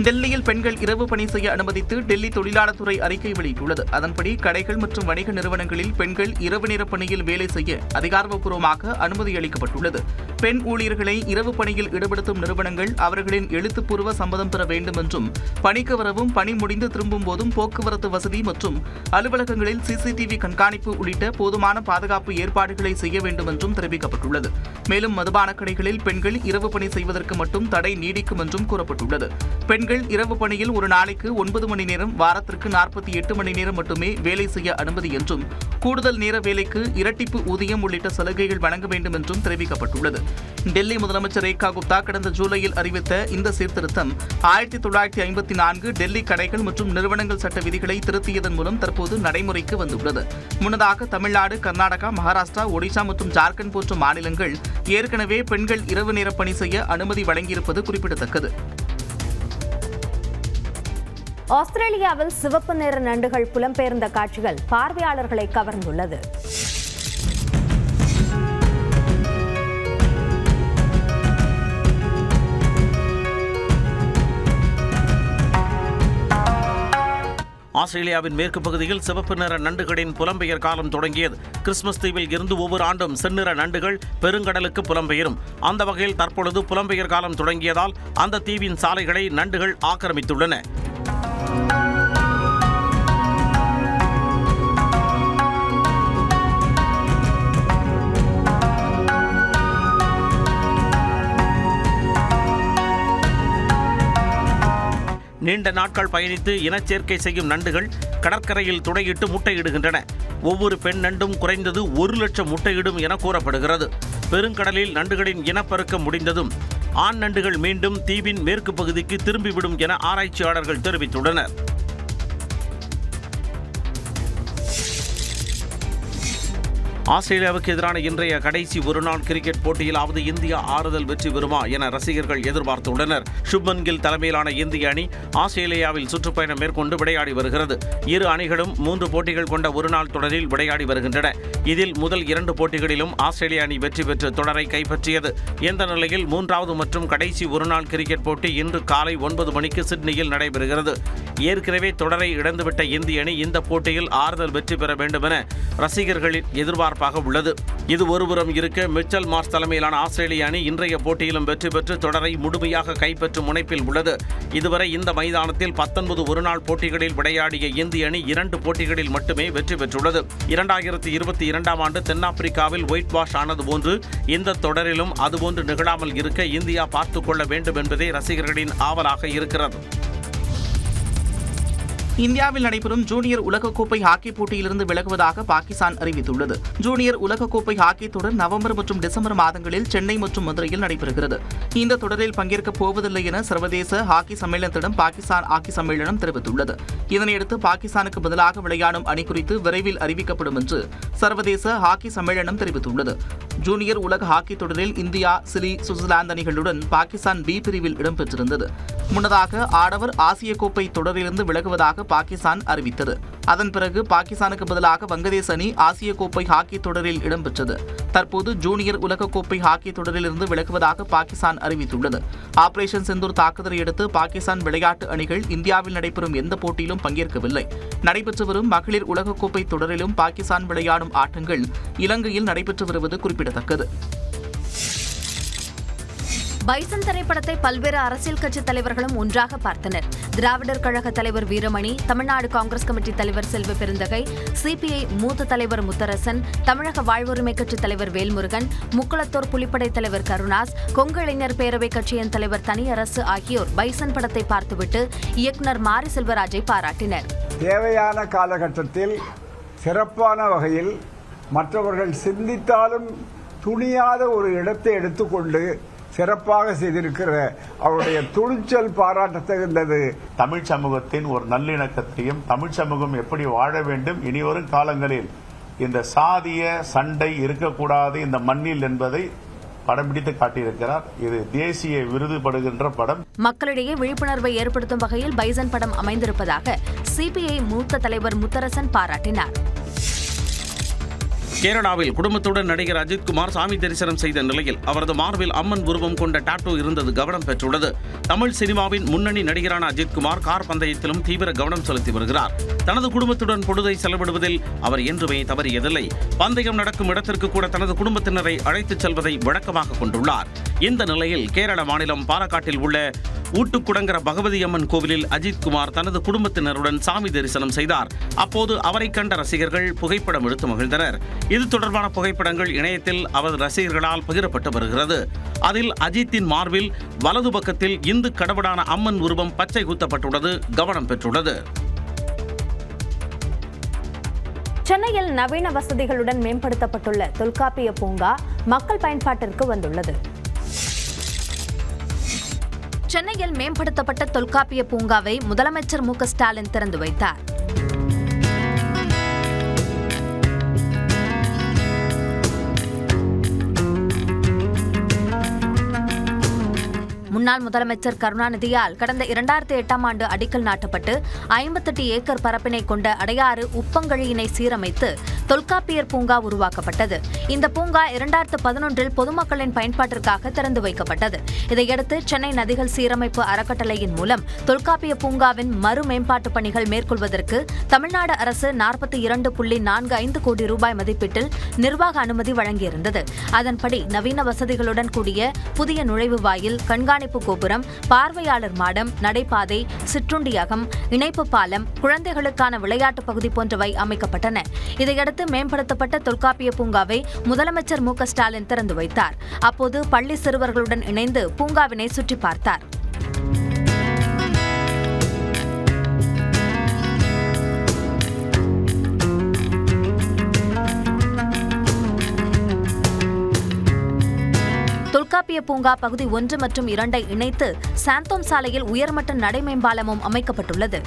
டெல்லியில் பெண்கள் இரவு பணி செய்ய அனுமதித்து டெல்லி தொழிலாளர் துறை அறிக்கை வெளியிட்டுள்ளது. அதன்படி கடைகள் மற்றும் வணிக நிறுவனங்களில் பெண்கள் இரவு நேர பணியில் வேலை செய்ய அதிகாரப்பூர்வமாக அனுமதி அளிக்கப்பட்டுள்ளது. பெண் ஊழியர்களை இரவு பணியில் ஈடுபடுத்தும் நிறுவனங்கள் அவர்களின் எழுத்துப்பூர்வ சம்மதம் பெற வேண்டும் என்றும் பணிக்கு வரவும் பணி முடிந்து திரும்பும் போதும் போக்குவரத்து வசதி மற்றும் அலுவலகங்களில் சிசிடிவி கண்காணிப்பு உள்ளிட்ட போதுமான பாதுகாப்பு ஏற்பாடுகளை செய்ய வேண்டும் என்றும் தெரிவிக்கப்பட்டுள்ளது. மேலும் மதுபான கடைகளில் பெண்கள் இரவு பணி செய்வதற்கு மட்டும் தடை நீடிக்கும் என்றும் கூறப்பட்டுள்ளது. பெண்கள் இரவு பணியில் ஒரு நாளைக்கு 9 மணி நேரம், வாரத்திற்கு 48 மணி நேரம் மட்டுமே வேலை செய்ய அனுமதி என்றும் கூடுதல் நேர வேலைக்கு இரட்டிப்பு ஊதியம் உள்ளிட்ட சலுகைகள் வழங்க வேண்டும் என்றும் தெரிவிக்கப்பட்டுள்ளது. டெல்லி முதலமைச்சர் ரேகா குப்தா கடந்த ஜூலையில் அறிவித்த இந்த சீர்திருத்தம் 1954 டெல்லி கடைகள் மற்றும் நிறுவனங்கள் சட்ட விதிகளை திருத்தியதன் மூலம் தற்போது நடைமுறைக்கு வந்துள்ளது. முன்னதாக தமிழ்நாடு, கர்நாடகா, மகாராஷ்டிரா, ஒடிசா மற்றும் ஜார்க்கண்ட் போன்ற மாநிலங்கள் ஏற்கனவே பெண்கள் இரவு நேர பணி செய்ய அனுமதி வழங்கியிருப்பது குறிப்பிடத்தக்கது. ஆஸ்திரேலியாவில் சிவப்பு நிற நண்டுகள் புலம்பெயர்ந்த காட்சிகள் பார்வையாளர்களை கவர்ந்துள்ளது. ஆஸ்திரேலியாவின் மேற்கு பகுதியில் சிவப்பு நிற நண்டுகளின் புலம்பெயர் காலம் தொடங்கியது. கிறிஸ்துமஸ் தீவில் இருந்து ஒவ்வொரு ஆண்டும் செந்நிற நண்டுகள் பெருங்கடலுக்கு புலம்பெயரும். அந்த வகையில் தற்பொழுது புலம்பெயர் காலம் தொடங்கியதால் அந்த தீவின் சாலைகளை நண்டுகள் ஆக்கிரமித்துள்ளன. நீண்ட நாட்கள் பயணித்து இனச்சேர்க்கை செய்யும் நண்டுகள் கடற்கரையில் துடையிட்டு முட்டையிடுகின்றன. ஒவ்வொரு பெண் நண்டும் குறைந்தது 1 லட்சம் முட்டையிடும் என கூறப்படுகிறது. பெருங்கடலில் நண்டுகளின் இனப்பெருக்கம் முடிந்ததும் ஆண் நண்டுகள் மீண்டும் தீவின் மேற்கு பகுதிக்கு திரும்பிவிடும் என ஆராய்ச்சியாளர்கள் தெரிவித்துள்ளனர். ஆஸ்திரேலியாவுக்கு எதிரான இன்றைய கடைசி ஒருநாள் கிரிக்கெட் போட்டியிலாவது இந்தியா ஆறுதல் வெற்றி பெறுமா என ரசிகர்கள் எதிர்பார்த்துள்ளனர். சுப்மன் கில் தலைமையிலான இந்திய அணி ஆஸ்திரேலியாவில் சுற்றுப்பயணம் மேற்கொண்டு விளையாடி வருகிறது. இரு அணிகளும் 3 போட்டிகள் கொண்ட ஒருநாள் தொடரில் விளையாடி வருகின்றன. இதில் முதல் 2 போட்டிகளிலும் ஆஸ்திரேலிய அணி வெற்றி பெற்று தொடரை கைப்பற்றியது. இந்த நிலையில் 3வது மற்றும் கடைசி ஒருநாள் கிரிக்கெட் போட்டி இன்று காலை 9 மணிக்கு சிட்னியில் நடைபெறுகிறது. ஏற்கனவே தொடரை இழந்துவிட்ட இந்திய அணி இந்த போட்டியில் ஆறுதல் வெற்றி பெற வேண்டும் என ரசிகர்களின் எதிர்பார்ப்பு உள்ளது. இது ஒருபுறம் இருக்க, மிச்சல் மார்ஷ் தலைமையிலான ஆஸ்திரேலிய அணி இன்றைய போட்டியிலும் வெற்றி பெற்று தொடரை முழுமையாக கைப்பற்றும் முனைப்பில் உள்ளது. இதுவரை இந்த மைதானத்தில் 19 ஒருநாள் போட்டிகளில் விளையாடிய இந்திய அணி 2 போட்டிகளில் மட்டுமே வெற்றி பெற்றுள்ளது. 2022ஆம் ஆண்டு தென்னாப்பிரிக்காவில் ஒயிட் வாஷ் ஆனது போன்று இந்த தொடரிலும் அதுபோன்று நிகழாமல் இருக்க இந்தியா பார்த்துக் கொள்ள வேண்டும் என்பதே ரசிகர்களின் ஆவலாக இருக்கிறது. இந்தியாவில் நடைபெறும் ஜூனியர் உலகக்கோப்பை ஹாக்கி போட்டியிலிருந்து விலகுவதாக பாகிஸ்தான் அறிவித்துள்ளது. ஜூனியர் உலகக்கோப்பை ஹாக்கி தொடர் நவம்பர் மற்றும் டிசம்பர் மாதங்களில் சென்னை மற்றும் மதுரையில் நடைபெறுகிறது. இந்த தொடரில் பங்கேற்கப் போவதில்லை என சர்வதேச ஹாக்கி சம்மேளனத்திடம் பாகிஸ்தான் ஹாக்கி சம்மேளனம் தெரிவித்துள்ளது. இதனையடுத்து பாகிஸ்தானுக்கு பதிலாக விளையாடும் அணி குறித்து விரைவில் அறிவிக்கப்படும் என்று சர்வதேச ஹாக்கி சம்மேளனம் தெரிவித்துள்ளது. ஜூனியர் உலக ஹாக்கி தொடரில் இந்தியா, சிலி, சுவிட்சர்லாந்து அணிகளுடன் பாகிஸ்தான் பி பிரிவில் இடம்பெற்றிருந்தது. முன்னதாக ஆடவர் ஆசிய கோப்பை தொடரிலிருந்து விலகுவதாக பாகிஸ்தான் அறிவித்தது. அதன் பிறகு பாகிஸ்தானுக்கு பதிலாக வங்கதேச அணி ஆசிய கோப்பை ஹாக்கி தொடரில் இடம்பெற்றது. தற்போது ஜூனியர் உலகக்கோப்பை ஹாக்கி தொடரிலிருந்து விலகுவதாக பாகிஸ்தான் அறிவித்துள்ளது. ஆபரேஷன் சிந்தூர் தாக்குதலை அடுத்து பாகிஸ்தான் விளையாட்டு அணிகள் இந்தியாவில் நடைபெறும் எந்த போட்டியிலும் பங்கேற்கவில்லை. நடைபெற்று வரும் மகளிர் உலகக்கோப்பை தொடரிலும் பாகிஸ்தான் விளையாடும் ஆட்டங்கள் இலங்கையில் நடைபெற்று வருவது குறிப்பிடத்தக்கது. பைசன் திரைப்படத்தை பல்வேறு அரசியல் கட்சி தலைவர்களும் ஒன்றாக பார்த்தனர். திராவிடர் கழக தலைவர் வீரமணி, தமிழ்நாடு காங்கிரஸ் கமிட்டி தலைவர் செல்வ பெருந்தகை, சிபிஐ மூத்த தலைவர் முத்தரசன், தமிழக வாழ்வுரிமை கட்சி தலைவர் வேல்முருகன், முக்குளத்தூர் புலிப்படை தலைவர் கருணாஸ், கொங்கு இளைஞர் பேரவை கட்சியின் தலைவர் தனியரசு ஆகியோர் பைசன் படத்தை பார்த்துவிட்டு இயக்குநர் மாரி செல்வராஜை பாராட்டினர். தேவையான காலகட்டத்தில் சிறப்பான வகையில் மற்றவர்கள் சிந்தித்தாலும் துணியாத ஒரு இடத்தை எடுத்துக்கொண்டு சிறப்பாக செய்திருக்கிற அவருடைய துணிச்சல் பாராட்டத்தகுந்தது. தமிழ் சமூகத்தின் ஒரு நல்லிணக்கத்தையும் தமிழ் சமூகம் எப்படி வாழ வேண்டும் இனிவரும் காலங்களில் இந்த சாதிய சண்டை இருக்கக்கூடாது இந்த மண்ணில் என்பதை படம் பிடித்து காட்டியிருக்கிறார். இது தேசிய விருது படுகின்ற படம். மக்களிடையே விழிப்புணர்வை ஏற்படுத்தும் வகையில் பைசன் படம் அமைந்திருப்பதாக சிபிஐ மூத்த தலைவர் முத்தரசன் பாராட்டினார். கேரளாவில் குடும்பத்துடன் நடிகர் அஜித்குமார் சாமி தரிசனம் செய்த நிலையில் அவரது மார்பில் அம்மன் உருவம் கொண்ட டாட்டூ இருந்தது கவனம் பெற்றுள்ளது. தமிழ் சினிமாவின் முன்னணி நடிகரான அஜித்குமார் கார் பந்தயத்திலும் தீவிர கவனம் செலுத்தி வருகிறார். தனது குடும்பத்துடன் பொழுதை செலவிடுவதில் அவர் என்றுமே தவறியதில்லை. பந்தயம் நடக்கும் இடத்திற்கு கூட தனது குடும்பத்தினரை அழைத்துச் செல்வதை வழக்கமாக கொண்டுள்ளார். இந்த நிலையில் கேரள மாநிலம் பாலக்காட்டில் உள்ள ஊட்டுக்குடங்கர பகவதி அம்மன் கோவிலில் அஜித்குமார் தனது குடும்பத்தினருடன் சாமி தரிசனம் செய்தார். அப்போது அவரை கண்ட ரசிகர்கள் புகைப்படம் எடுத்து மகிழ்ந்தனர். இது தொடர்பான புகைப்படங்கள் இணையத்தில் அவரது ரசிகர்களால் பகிரப்பட்டு வருகிறது. அதில் அஜித்தின் மார்பில் வலது பக்கத்தில் இந்து கடவுளான அம்மன் உருவம் பச்சை குத்தப்பட்டுள்ளது கவனம் பெற்றுள்ளது. சென்னையில் நவீன வசதிகளுடன் மேம்படுத்தப்பட்டுள்ள தொல்காப்பிய பூங்கா மக்கள் பயன்பாட்டிற்கு வந்துள்ளது. சென்னையில் மேம்படுத்தப்பட்ட தொல்காப்பிய பூங்காவை முதலமைச்சர் மு க ஸ்டாலின் திறந்து வைத்தார். முன்னாள் முதலமைச்சர் கருணாநிதியால் கடந்த 2008ஆம் ஆண்டு அடிக்கல் நாட்டப்பட்டு 58 ஏக்கர் பரப்பினை கொண்ட அடையாறு உப்பங்கழியினை சீரமைத்து தொல்காப்பியர் பூங்கா உருவாக்கப்பட்டது. இந்த பூங்கா 2011இல் பொதுமக்களின் பயன்பாட்டிற்காக திறந்து வைக்கப்பட்டது. இதையடுத்து சென்னை நதிகள் சீரமைப்பு அறக்கட்டளையின் மூலம் தொல்காப்பிய பூங்காவின் மறு மேம்பாட்டு பணிகள் மேற்கொள்வதற்கு தமிழ்நாடு அரசு 42.45 கோடி ரூபாய் மதிப்பீட்டில் நிர்வாக அனுமதி வழங்கியிருந்தது. அதன்படி நவீன வசதிகளுடன் கூடிய புதிய நுழைவு வாயில், கண்காணிப்பு கோபுரம், பார்வையாளர் மாடம், நடைபாதை, சிற்றுண்டியகம், இணைப்பு பாலம், குழந்தைகளுக்கான விளையாட்டு பகுதி போன்றவை அமைக்கப்பட்டன. இதையடுத்து மேம்படுத்தப்பட்ட தொல்காப்பிய பூங்காவை முதலமைச்சர் மு க ஸ்டாலின் திறந்து வைத்தார். அப்போது பள்ளி சிறுவர்களுடன் இணைந்து பூங்காவினை சுற்றி பார்த்தார். தொல்காப்பிய பூங்கா பகுதி 1 மற்றும் 2 இணைத்து சாந்தோம் சாலையில் உயர்மட்ட நடைமேம்பாலமும் அமைக்கப்பட்டுள்ளது.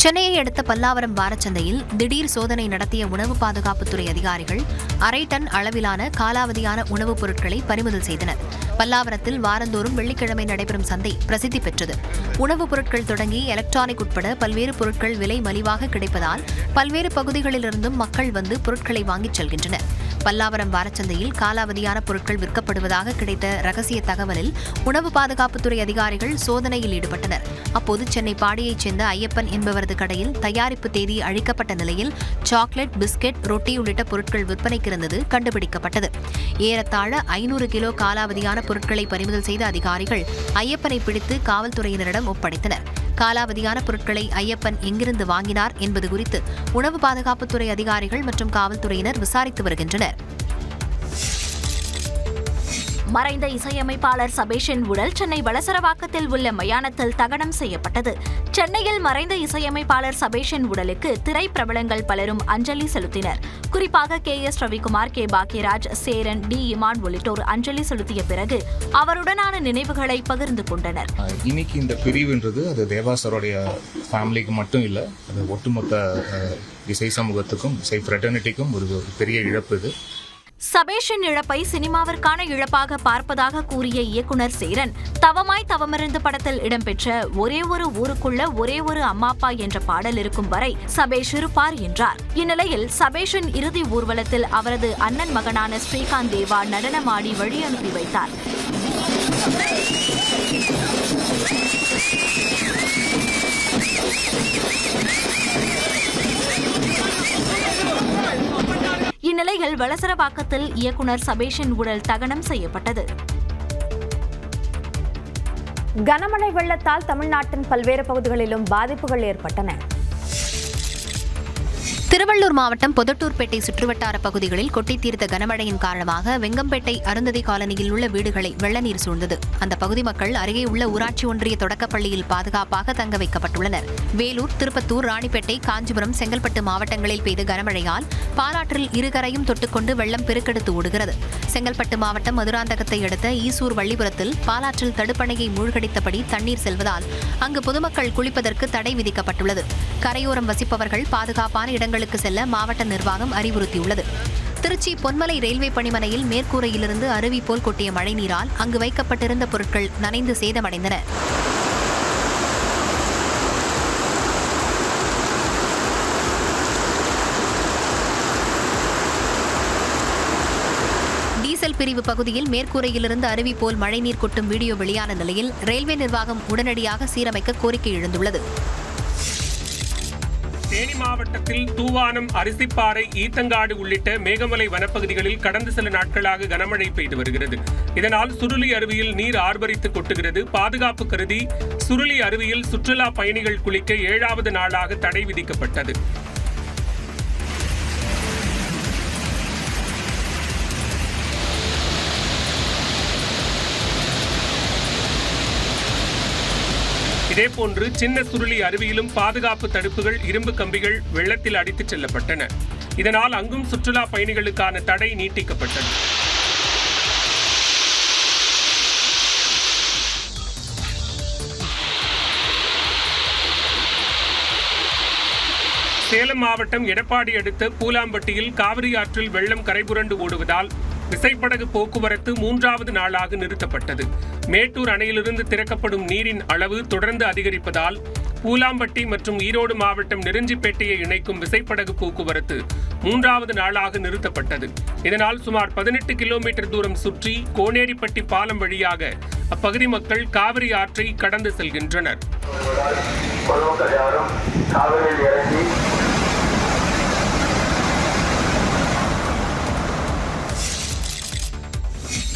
சென்னையை அடுத்த பல்லாவரம் வாரச்சந்தையில் திடீர் சோதனை நடத்திய உணவு பாதுகாப்புத்துறை அதிகாரிகள் 1/2 டன் அளவிலான காலாவதியான உணவுப் பொருட்களை பறிமுதல் செய்தனர். பல்லாவரத்தில் வாரந்தோறும் வெள்ளிக்கிழமை நடைபெறும் சந்தை பிரசித்தி பெற்றது. உணவுப் பொருட்கள் தொடங்கி எலக்ட்ரானிக் உட்பட பல்வேறு பொருட்கள் விலை மலிவாக கிடைப்பதால் பல்வேறு பகுதிகளிலிருந்தும் மக்கள் வந்து பொருட்களை வாங்கிச் செல்கின்றனர். பல்லாவரம் வாரச்சந்தையில் காலாவதியான பொருட்கள் விற்கப்படுவதாக கிடைத்த ரகசிய தகவலில் உணவு பாதுகாப்புத்துறை அதிகாரிகள் சோதனையில் ஈடுபட்டனர். அப்போது சென்னை பாடியைச் சேர்ந்த ஐயப்பன் என்பவரது கடையில் தயாரிப்பு தேதி அழிக்கப்பட்ட நிலையில் சாக்லேட், பிஸ்கெட், ரொட்டி உள்ளிட்ட பொருட்கள் விற்பனைக்கு இருந்தது கண்டுபிடிக்கப்பட்டது. ஏறத்தாழ 500 கிலோ காலாவதியான பொருட்களை பறிமுதல் செய்த அதிகாரிகள் ஐயப்பனை பிடித்து காவல்துறையினரிடம் ஒப்படைத்தனர். காலாவதியான பொருட்களை ஐயப்பன் எங்கிருந்து வாங்கினார் என்பது குறித்து உணவு பாதுகாப்புத்துறை அதிகாரிகள் மற்றும் காவல்துறையினர் விசாரித்து வருகின்றனர். மறைந்த இசையமைப்பாளர் சபேஷின் உடல் சென்னை வளசரவாக்கத்தில் உள்ள மயானத்தில் தகனம் செய்யப்பட்டது. சென்னையில் மறைந்த இசையமைப்பாளர் சபேஷின் உடலுக்கு திரை பிரபலங்கள் பலரும் அஞ்சலி செலுத்தினர். குறிப்பாக KS Ravikumar, K Bhagyaraj, Cheran, D Imman உள்ளிட்டோர் அஞ்சலி செலுத்திய பிறகு அவருடனான நினைவுகளை பகிர்ந்து கொண்டனர். இன்னைக்கு இந்த பிரிவுன்றது அது தேவாசருடைய ஃபேமிலிக்கு மட்டும் இல்லை, அது ஒட்டுமொத்த இசை சமூகத்துக்கும், இசை ஃப்ரெட்டர்னிட்டிக்கும் ஒரு பெரிய இழப்பு இது. சபேஷின் இழப்பை சினிமாவிற்கான இழப்பாக பார்ப்பதாக கூறிய இயக்குனர் சேரன், தவமாய் தவமிருந்து படத்தில் இடம்பெற்ற ஒரே ஒரு ஊருக்குள்ள ஒரே ஒரு அம்மா அப்பா என்ற பாடல் இருக்கும் வரை சபேஷ் இருப்பார் என்றார். இந்நிலையில் சபேஷின் இறுதி ஊர்வலத்தில் அவரது அண்ணன் மகனான ஸ்ரீகாந்த் தேவா நடனமாடி வழி அனுப்பி வைத்தார். இந்நிலையில் இந்நிலையில் வளசரவாக்கத்தில் இயக்குனர் சபேஷின் உடல் தகனம் செய்யப்பட்டது. கனமழை வெள்ளத்தால் தமிழ்நாட்டின் பல்வேறு பகுதிகளிலும் பாதிப்புகள் ஏற்பட்டன. திருவள்ளூர் மாவட்டம் பொதட்டூர்பேட்டை சுற்றுவட்டார பகுதிகளில் கொட்டித் தீர்த்த கனமழையின் காரணமாக வெங்கம்பேட்டை அருந்ததி காலனியில் உள்ள வீடுகளை வெள்ள நீர் சூழ்ந்தது. அந்த பகுதி மக்கள் அருகே உள்ள ஊராட்சி ஒன்றிய தொடக்கப்பள்ளியில் பாதுகாப்பாக தங்க வைக்கப்பட்டுள்ளனர். வேலூர், திருப்பத்தூர், ராணிப்பேட்டை, காஞ்சிபுரம், செங்கல்பட்டு மாவட்டங்களில் பெய்த கனமழையால் பாலாற்றில் இருகரையும் தொட்டுக்கொண்டு வெள்ளம் பெருக்கெடுத்து ஓடுகிறது. செங்கல்பட்டு மாவட்டம் மதுராந்தகத்தை அடுத்த ஈசூர் வள்ளிபுரத்தில் பாலாற்றில் தடுப்பணையை மூழ்கடித்தபடி தண்ணீர் செல்வதால் அங்கு பொதுமக்கள் குளிப்பதற்கு தடை விதிக்கப்பட்டுள்ளது. கரையோரம் வசிப்பவர்கள் பாதுகாப்பான இடங்களுக்கு செல்ல மாவட்ட நிர்வாகம் அறிவுறுத்தியுள்ளது. திருச்சி பொன்மலை ரயில்வே பணிமனையில் மேற்கூரையிலிருந்து அருவி போல் கொட்டிய மழைநீரால் அங்கு வைக்கப்பட்டிருந்த பொருட்கள் நனைந்து சேதமடைந்தன. டீசல் பிரிவு பகுதியில் மேற்கூரையிலிருந்து அருவி போல் மழைநீர் கொட்டும் வீடியோ வெளியான நிலையில் ரயில்வே நிர்வாகம் உடனடியாக சீரமைக்க கோரிக்கை எழுந்துள்ளது. தேனி மாவட்டத்தில் தூவானம், அரிசிப்பாறை, ஈத்தங்காடு உள்ளிட்ட மேகமலை வனப்பகுதிகளில் கடந்த சில நாட்களாக கனமழை பெய்து வருகிறது. இதனால் சுருளி அருவியில் நீர் ஆர்ப்பரித்து கொட்டுகிறது. பாதுகாப்பு கருதி சுருளி அருவியில் சுற்றுலா பயணிகள் குளிக்க 7வது நாளாக தடை விதிக்கப்பட்டது. இதேபோன்று சின்ன சுருளி அருவியிலும் பாதுகாப்பு தடுப்புகள், இரும்பு கம்பிகள் வெள்ளத்தில் அடித்துச் செல்லப்பட்டன. இதனால் அங்கும் சுற்றுலா பயணிகளுக்கான தடை நீட்டிக்கப்பட்டது. சேலம் மாவட்டம் எடப்பாடி அடுத்த பூலாம்பட்டியில் காவிரி ஆற்றில் வெள்ளம் கரைபுரண்டு ஓடுவதால் விசைப்படகு போக்குவரத்து 3வது நாளாக நிறுத்தப்பட்டது. மேட்டூர் அணையிலிருந்து திறக்கப்படும் நீரின் அளவு தொடர்ந்து அதிகரிப்பதால் பூலாம்பட்டி மற்றும் ஈரோடு மாவட்டம் நெருஞ்சிப்பேட்டையை இணைக்கும் விசைப்படகு போக்குவரத்து 3வது நாளாக நிறுத்தப்பட்டது. இதனால் சுமார் 18 கிலோமீட்டர் தூரம் சுற்றி கோனேரிப்பட்டி பாலம் வழியாக அப்பகுதி மக்கள் காவிரி ஆற்றை கடந்து செல்கின்றனர்.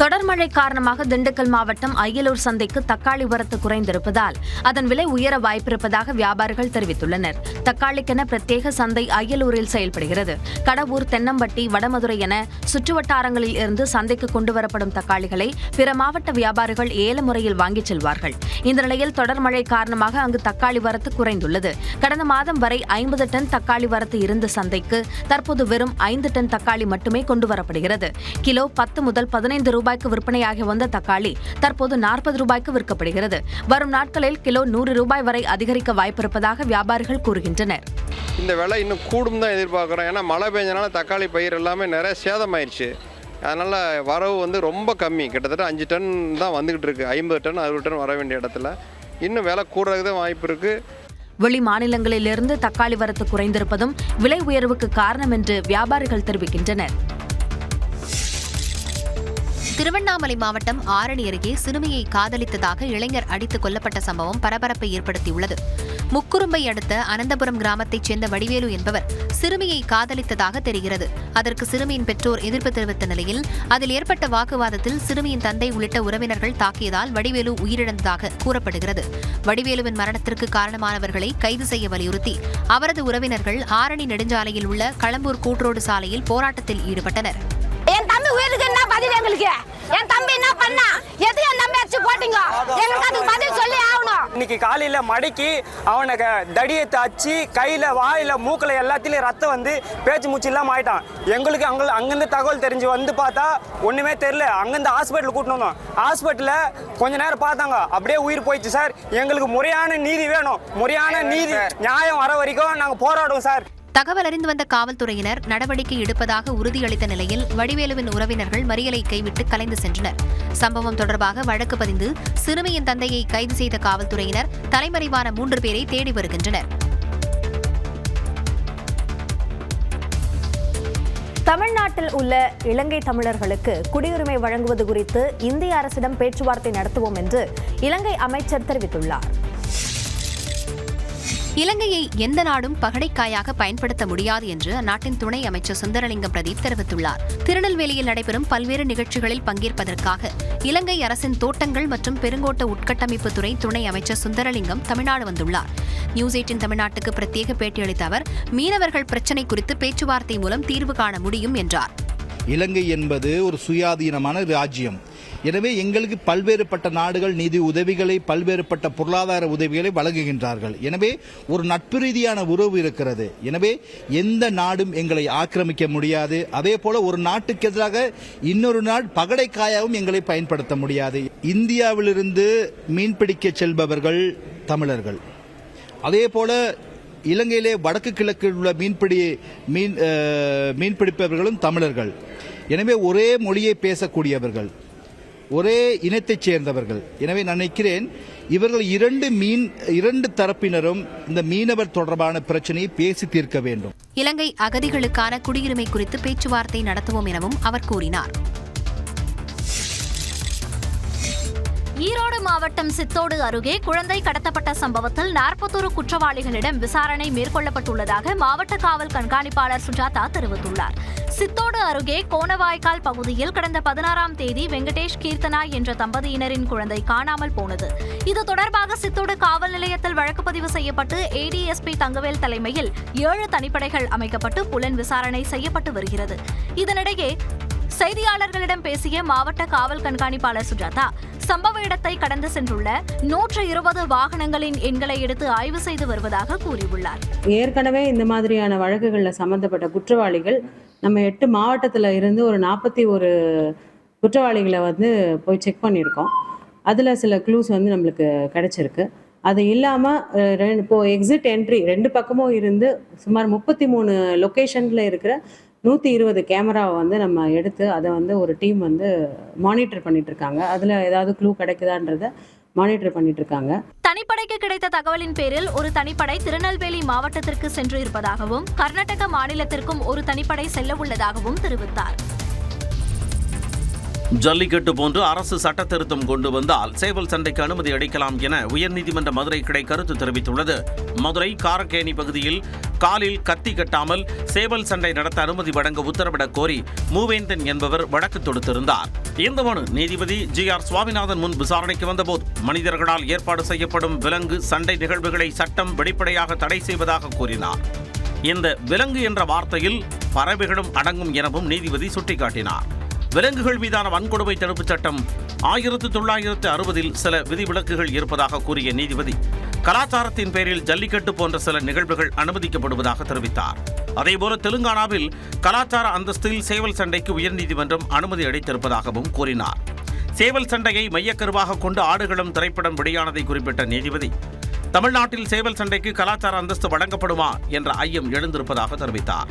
தொடர் மழை காரணமாக திண்டுக்கல் மாவட்டம் அய்யலூர் சந்தைக்கு தக்காளி வரத்து குறைந்திருப்பதால் அதன் விலை உயர வாய்ப்பிருப்பதாக வியாபாரிகள் தெரிவித்துள்ளனர். தக்காளிக்கென பிரத்யேக சந்தை அய்யலூரில் செயல்படுகிறது. கடவூர், தென்னம்பட்டி, வடமதுரை என சுற்றுவட்டாரங்களில் இருந்து சந்தைக்கு கொண்டுவரப்படும் தக்காளிகளை பிற மாவட்ட வியாபாரிகள் ஏல முறையில் வாங்கிச் செல்வார்கள். இந்த நிலையில் தொடர் மழை காரணமாக அங்கு தக்காளி வரத்து குறைந்துள்ளது. கடந்த மாதம் வரை 50 டன் தக்காளி வரத்து இருந்த சந்தைக்கு தற்போது வெறும் 5 டன் தக்காளி மட்டுமே கொண்டுவரப்படுகிறது. கிலோ 10 முதல் 15 ரூபாய்க்கு விற்பனையாகி வந்த தக்காளி தற்போது 40 ரூபாய்க்கு விற்கப்படுகிறது. வரும் நாட்களில் கிலோ 100 ரூபாய் வரை அதிகரிக்க வாய்ப்பிருப்பதாக வியாபாரிகள் கூறுகின்றனர். இந்த விலை இன்னும் கூடும் தான் எதிர்பார்க்குறோம். ஏன்னா மழை பெஞ்சனால தக்காளி பயிர் எல்லாமே நிறைய சேதமாயிருச்சு. அதனால் வரவு ரொம்ப கம்மி. கிட்டத்தட்ட 5 டன் தான் வந்துக்கிட்டு இருக்கு. 50 டன் 60 டன் வர வேண்டிய இடத்துல இன்னும் விலை கூடுறதுக்கு தான் வாய்ப்பு இருக்கு. வெளி மாநிலங்களிலிருந்து தக்காளி வரத்து குறைந்திருப்பதும் விலை உயர்வுக்கு காரணம் என்று வியாபாரிகள் தெரிவிக்கின்றனர். திருவண்ணாமலை மாவட்டம் ஆரணி அருகே சிறுமியை காதலித்ததாக இளைஞர் அடித்துக் கொல்லப்பட்ட சம்பவம் பரபரப்பை ஏற்படுத்தியுள்ளது. முக்குறும்பை அடுத்த அனந்தபுரம் கிராமத்தைச் சேர்ந்த வடிவேலு என்பவர் சிறுமியை காதலித்ததாக தெரிகிறது. அதற்கு சிறுமியின் பெற்றோர் எதிர்ப்பு தெரிவித்த நிலையில் அதில் ஏற்பட்ட வாக்குவாதத்தில் சிறுமியின் தந்தை உள்ளிட்ட உறவினர்கள் தாக்கியதால் வடிவேலு உயிரிழந்ததாக கூறப்படுகிறது. வடிவேலுவின் மரணத்திற்கு காரணமானவர்களை கைது செய்ய வலியுறுத்தி அவரது உறவினர்கள் ஆரணி நெடுஞ்சாலையில் உள்ள களம்பூர் கூட்ரோடு சாலையில் போராட்டத்தில் ஈடுபட்டனர். என் தம்பி உயிருக்கு என்ன பதில் எங்களுக்கு? என் தம்பி என்ன பண்ணா? எதுக்கு என் தம்பி அடிச்சு போட்டீங்க? எங்களுக்கு அதுக்கு பதில் சொல்லி ஆகணும். இன்னைக்கு காலையில மடக்கி அவனுக்கு தடியத்தை அச்சு கையில வாயில மூக்கில் எல்லாத்திலையும் ரத்தம் வந்து பேச்சு மூச்சு இல்லாம ஆயிட்டான். எங்களுக்கு அங்கிருந்து தகவல் தெரிஞ்சு வந்து பார்த்தா ஒண்ணுமே தெரியல. அங்கிருந்து ஹாஸ்பிட்டல் கூட்டிட்டு வந்தோம். ஹாஸ்பிட்டல்ல கொஞ்ச நேரம் பார்த்தாங்க, அப்படியே உயிர் போயிடுச்சு சார். எங்களுக்கு முறையான நீதி வேணும். முறையான நீதி நியாயம் வர வரைக்கும் நாங்க போராடுவோம் சார். தகவல் அறிந்து வந்த காவல்துறையினர் நடவடிக்கை எடுப்பதாக உறுதியளித்த நிலையில் வடிவேலுவின் உறவினர்கள் மறியலை கைவிட்டு கலைந்து சென்றனர். சம்பவம் தொடர்பாக வழக்கு பதிந்து சிறுமியின் தந்தையை கைது செய்த காவல்துறையினர் தலைமறைவான 3 பேரை தேடி வருகின்றனர். தமிழ்நாட்டில் உள்ள இலங்கை தமிழர்களுக்கு குடியுரிமை வழங்குவது குறித்து இந்திய அரசிடம் பேச்சுவார்த்தை நடத்துவோம் என்று இலங்கை அமைச்சர் தெரிவித்துள்ளார். இலங்கையை எந்த நாடும் பகடைக்காயாக பயன்படுத்த முடியாது என்று அந்நாட்டின் துணை அமைச்சர் சுந்தரலிங்கம் பிரதீப் தெரிவித்துள்ளார். திருநெல்வேலியில் நடைபெறும் பல்வேறு நிகழ்ச்சிகளில் பங்கேற்பதற்காக இலங்கை அரசின் தோட்டங்கள் மற்றும் பெருங்கோட்ட உட்கட்டமைப்பு துறை துணை அமைச்சர் சுந்தரலிங்கம் தமிழ்நாடு வந்துள்ளார். நியூஸ் 18 தமிழ்நாட்டுக்கு பிரத்யேக பேட்டியளித்த அவர் மீனவர்கள் பிரச்சினை குறித்து பேச்சுவார்த்தை மூலம் தீர்வு காண முடியும் என்றார். இலங்கை என்பது ஒரு சுயாதீனமான ராஜ்யம். எனவே எங்களுக்கு பல்வேறுபட்ட நாடுகள் நிதி உதவிகளை, பல்வேறுபட்ட பொருளாதார உதவிகளை வழங்குகின்றார்கள். எனவே ஒரு நட்பு ரீதியான உறவு இருக்கிறது. எனவே எந்த நாடும் எங்களை ஆக்கிரமிக்க முடியாது. அதே போல ஒரு நாட்டுக்கு எதிராக இன்னொரு நாடு பகடைக்காயாவும் எங்களை பயன்படுத்த முடியாது. இந்தியாவிலிருந்து மீன்பிடிக்க செல்பவர்கள் தமிழர்கள். அதே போல இலங்கையிலே வடக்கு கிழக்கில் உள்ள மீன்பிடிப்பவர்களும் தமிழர்கள். எனவே ஒரே மொழியை பேசக்கூடியவர்கள், ஒரே இனத்தைச் சேர்ந்தவர்கள். எனவே நான் நினைக்கிறேன் இவர்கள் இரண்டு தரப்பினரும் இந்த மீனவர் தொடர்பான பிரச்சனையை பேசி தீர்க்க வேண்டும். இலங்கை அகதிகளுக்கான குடியுரிமை குறித்து பேச்சுவார்த்தை நடத்துவோம் எனவும் அவர் கூறினார். ஈரோடு மாவட்டம் சித்தோடு அருகே குழந்தை கடத்தப்பட்ட சம்பவத்தில் 41 குற்றவாளிகளிடம் விசாரணை மேற்கொள்ளப்பட்டுள்ளதாக மாவட்ட காவல் கண்காணிப்பாளர் சுஜாதா தெரிவித்துள்ளார். சித்தோடு அருகே கோணவாய்க்கால் பகுதியில் கடந்த 16ஆம் தேதி வெங்கடேஷ் கீர்த்தனா என்ற தம்பதியினரின் குழந்தை காணாமல் போனது. இது தொடர்பாக சித்தோடு காவல் நிலையத்தில் வழக்கு பதிவு செய்யப்பட்டு ADSP தங்கவேல் தலைமையில் 7 தனிப்படைகள் அமைக்கப்பட்டு புலன் விசாரணை செய்யப்பட்டு வருகிறது. இதனிடையே செய்தியாளர்களிடம் பேசிய மாவட்ட காவல் கண்காணிப்பாளர் சுஜாதா, சம்பவ இடத்தை கடந்து சென்றுள்ள 120 வாகனங்களின் எண்களை எடுத்து ஆய்வு செய்து வருவதாக கூறியுள்ளார். ஏற்கனவே இந்த மாதிரியான வழக்குகளில் சம்பந்தப்பட்ட குற்றவாளிகள் நம்ம 8 மாவட்டத்தில் இருந்து ஒரு 41 குற்றவாளிகளை போய் செக் பண்ணியிருக்கோம். அதில் சில க்ளூஸ் நம்மளுக்கு கிடைச்சிருக்கு. அது இல்லாமல் இப்போ எக்ஸிட் என்ட்ரி 2 பக்கமும் இருந்து சுமார் 33 லொக்கேஷனில் இருக்கிற 120 கேமராவை நம்ம எடுத்து அதை ஒரு டீம் மானிட்டர் பண்ணிட்டு இருக்காங்க. அதில் ஏதாவது க்ளூ கிடைக்குதான்றதை மானிட்டர் பண்ணிட்டு இருக்காங்க. தனிப்படைக்கு கிடைத்த தகவலின் பேரில் ஒரு தனிப்படை திருநெல்வேலி மாவட்டத்திற்கு சென்று இருப்பதாகவும் கர்நாடக மாநிலத்திற்கும் ஒரு தனிப்படை செல்ல உள்ளதாகவும் தெரிவித்தார். ஜல்லிக்கட்டு போன்று அரசு சட்ட திருத்தம் கொண்டு வந்தால் சேவல் சண்டைக்கு அனுமதி அளிக்கலாம் என உயர்நீதிமன்ற மதுரை கிளை கருத்து தெரிவித்துள்ளது. மதுரை காரக்கேணி பகுதியில் காலில் கத்தி கட்டாமல் சேவல் சண்டை நடத்த அனுமதி வழங்க உத்தரவிடக் கோரி மூவேந்தன் என்பவர் வழக்கு தொடுத்திருந்தார். இந்த மனு நீதிபதி GR சுவாமிநாதன் முன் விசாரணைக்கு வந்தபோது மனிதர்களால் ஏற்பாடு செய்யப்படும் விலங்கு சண்டை நிகழ்வுகளை சட்டம் வெளிப்படையாக தடை செய்வதாக கூறினார். இந்த விலங்கு என்ற வார்த்தையில் பறவைகளும் அடங்கும் எனவும் நீதிபதி சுட்டிக்காட்டினார். விலங்குகள் மீதான வன்கொடுமை தடுப்புச் சட்டம் 1960இல் சில விதிவிலக்குகள் இருப்பதாக கூறிய நீதிபதி கலாச்சாரத்தின் பேரில் ஜல்லிக்கட்டு போன்ற சில நிகழ்வுகள் அனுமதிக்கப்படுவதாக தெரிவித்தார். அதேபோல தெலுங்கானாவில் கலாச்சார அந்தஸ்தில் சேவல் சண்டைக்கு உயர்நீதிமன்றம் அனுமதி அளித்திருப்பதாகவும் கூறினார். சேவல் சண்டையை மையக்கருவாக கொண்டு ஆடுகளம் திரைப்படம் வெளியானதை குறிப்பிட்ட நீதிபதி தமிழ்நாட்டில் சேவல் சண்டைக்கு கலாச்சார அந்தஸ்து வழங்கப்படுமா என்ற ஐயம் எழுந்திருப்பதாக தெரிவித்தார்.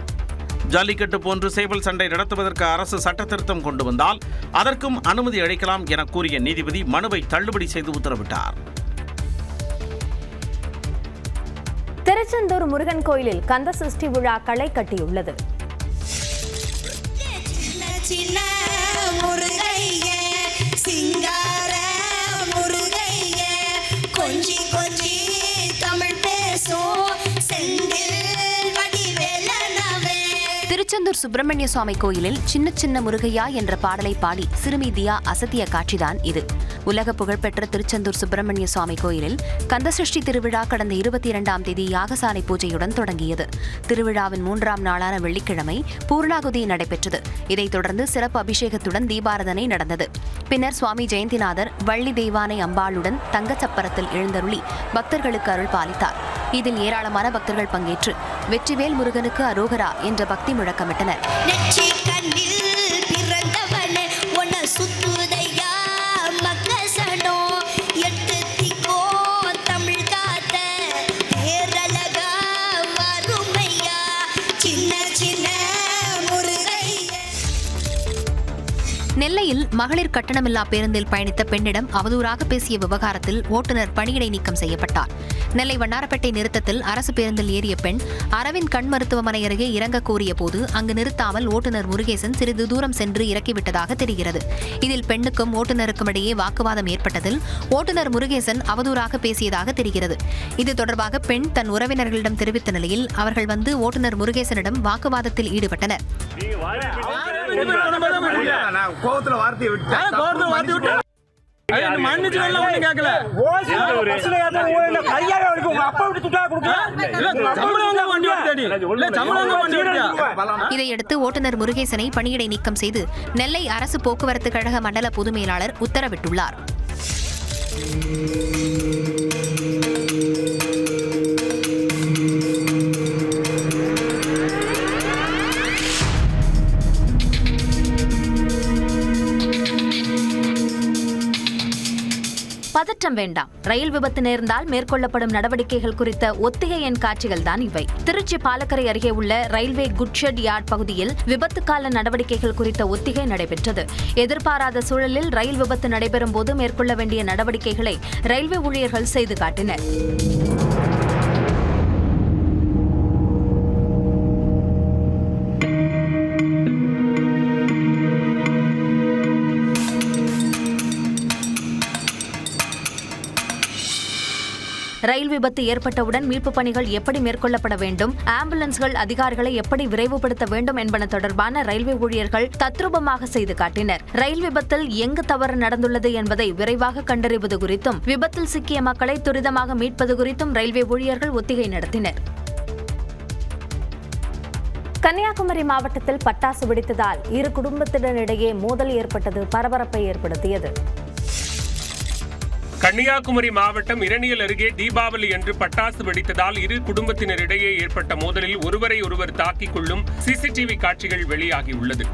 ஜல்லிக்கட்டு போன்று சேவல் சண்டை நடத்துவதற்கு அரசு சட்ட திருத்தம் கொண்டு வந்தால் அதற்கும் அனுமதி அளிக்கலாம் என கூறிய நீதிபதி மனுவை தள்ளுபடி செய்து உத்தரவிட்டார். திருச்செந்தூர் முருகன் கோயிலில் கந்த சஷ்டி விழா களை கட்டியுள்ளது. திருச்செந்தூர் சுப்பிரமணிய சுவாமி கோயிலில் சின்ன சின்ன முருகையா என்ற பாடலை பாடி சிறுமி தியா அசத்திய காட்சிதான் இது. உலக புகழ்பெற்ற திருச்செந்தூர் சுப்பிரமணிய சுவாமி கோயிலில் கந்தசஷ்டி திருவிழா கடந்த 22ஆம் தேதி யாகசாலை பூஜையுடன் தொடங்கியது. திருவிழாவின் 3ஆம் நாளான வெள்ளிக்கிழமை பூர்ணாகுதி நடைபெற்றது. இதைத் தொடர்ந்து சிறப்பு அபிஷேகத்துடன் தீபாராதனை நடந்தது. பின்னர் சுவாமி ஜெயந்திநாதர் வள்ளி தெய்வானை அம்பாளுடன் தங்கச்சப்பரத்தில் எழுந்தருளி பக்தர்களுக்கு அருள் பாலித்தார். இதில் ஏராளமான பக்தர்கள் பங்கேற்று வெற்றிவேல் முருகனுக்கு அரோகரா என்ற பக்தி முழக்கமிட்டனர். நெல்லை சென்னையில் மகளிர் கட்டணமில்லா பேருந்தில் பயணித்த பெண்ணிடம் அவதூறாக பேசிய விவகாரத்தில் ஓட்டுநர் பணியிடை நீக்கம் செய்யப்பட்டார். நெல்லை வண்ணாரப்பேட்டை நிறுத்தத்தில் அரசு பேருந்தில் ஏறிய பெண் அரவிந்த் கண் மருத்துவமனை அருகே இறங்க கோரிய போது அங்கு நிறுத்தாமல் ஓட்டுநர் முருகேசன் சிறிது தூரம் சென்று இறக்கிவிட்டதாக தெரிகிறது. இதில் பெண்ணுக்கும் ஓட்டுநருக்கும் இடையே வாக்குவாதம் ஏற்பட்டதில் ஓட்டுநர் முருகேசன் அவதூறாக பேசியதாக தெரிகிறது. இது தொடர்பாக பெண் தன் உறவினர்களிடம் தெரிவித்த நிலையில் அவர்கள் வந்து ஓட்டுநர் முருகேசனிடம் வாக்குவாதத்தில் ஈடுபட்டனர். இதையடுத்து ஓட்டுநர் முருகேசனை பணியிடை நீக்கம் செய்து நெல்லை அரசு போக்குவரத்து கழக மண்டல பொது மேலாளர் உத்தரவிட்டுள்ளார். பதற்றம் வேண்டாம். ரயில் விபத்து நேர்ந்தால் மேற்கொள்ளப்படும் நடவடிக்கைகள் குறித்த ஒத்திகை எண் காட்சிகள் தான் இவை. திருச்சி பாலக்கரை அருகே உள்ள ரயில்வே குட்ஷெட் யார்ட் பகுதியில் விபத்து கால நடவடிக்கைகள் குறித்த ஒத்திகை நடைபெற்றது. எதிர்பாராத சூழலில் ரயில் விபத்து நடைபெறும் போது மேற்கொள்ள வேண்டிய நடவடிக்கைகளை ரயில்வே ஊழியர்கள் செய்து காட்டினர். ரயில் விபத்து ஏற்பட்டவுடன் மீட்புப் பணிகள் எப்படி மேற்கொள்ளப்பட வேண்டும், ஆம்புலன்ஸ்கள் அதிகாரிகளை எப்படி விரைவுபடுத்த வேண்டும் என்பன தொடர்பான ரயில்வே ஊழியர்கள் தத்ரூபமாக செய்து காட்டினர். ரயில் விபத்தில் எங்கு தவறு நடந்துள்ளது என்பதை விரைவாக கண்டறிவது குறித்தும் விபத்தில் சிக்கிய மக்களை துரிதமாக மீட்பது குறித்தும் ரயில்வே ஊழியர்கள் ஒத்திகை நடத்தினர். கன்னியாகுமரி மாவட்டத்தில் பட்டாசு வெடித்ததால் இரு குடும்பத்தினரிடையே மோதல் ஏற்பட்டது பரபரப்பை ஏற்படுத்தியது. கன்னியாகுமரி மாவட்டம் இரணியல் அருகே தீபாவளி அன்று பட்டாசு வெடித்ததால் இரு குடும்பத்தினரிடையே ஏற்பட்ட மோதலில் ஒருவரை ஒருவர் தாக்கிக் கொள்ளும் சிசிடிவி காட்சிகள் வெளியாகியுள்ளது.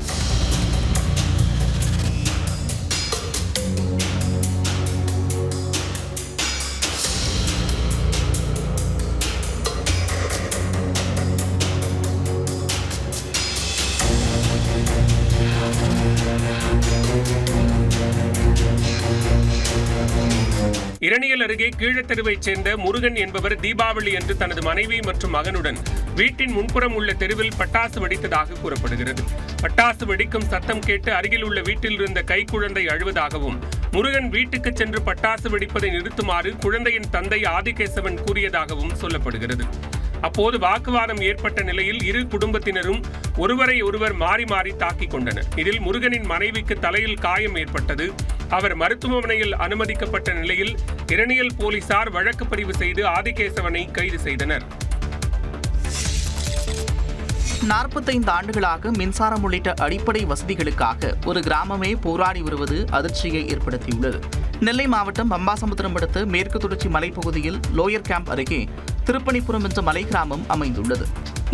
இரணியல் அருகே கீழத்தெருவைச் சேர்ந்த முருகன் என்பவர் தீபாவளி அன்று தனது மனைவி மற்றும் மகனுடன் வீட்டின் முன்புறம் உள்ள தெருவில் பட்டாசு வெடித்ததாக கூறப்படுகிறது. பட்டாசு வெடிக்கும் சத்தம் கேட்டு அருகில் உள்ள வீட்டில் இருந்த கைக்குழந்தை அழுவதாகவும் முருகன் வீட்டுக்கு சென்று பட்டாசு வெடிப்பதை நிறுத்துமாறு குழந்தையின் தந்தை ஆதிகேசவன் கூறியதாகவும் சொல்லப்படுகிறது. அப்போது வாக்குவாதம் ஏற்பட்ட நிலையில் இரு குடும்பத்தினரும் ஒருவரை ஒருவர் மாறி மாறி தாக்கிக் கொண்டனர். இதில் முருகனின் மனைவிக்கு தலையில் காயம் ஏற்பட்டது. அவர் மருத்துவமனையில் அனுமதிக்கப்பட்ட நிலையில் இரணியல் போலீசார் வழக்கு பதிவு செய்து ஆதிகேசவனை கைது செய்தனர். 45 ஆண்டுகளாக மின்சாரம் உள்ளிட்ட அடிப்படை வசதிகளுக்காக ஒரு கிராமமே போராடி வருவது அதிர்ச்சியை ஏற்படுத்தியுள்ளது. நெல்லை மாவட்டம் அம்பாசமுத்திரம் அடுத்த மேற்கு தொடர்ச்சி மலைப்பகுதியில் லோயர் கேம்ப் அருகே திருப்பணிப்புரம் என்ற மலை கிராமம் அமைந்துள்ளது.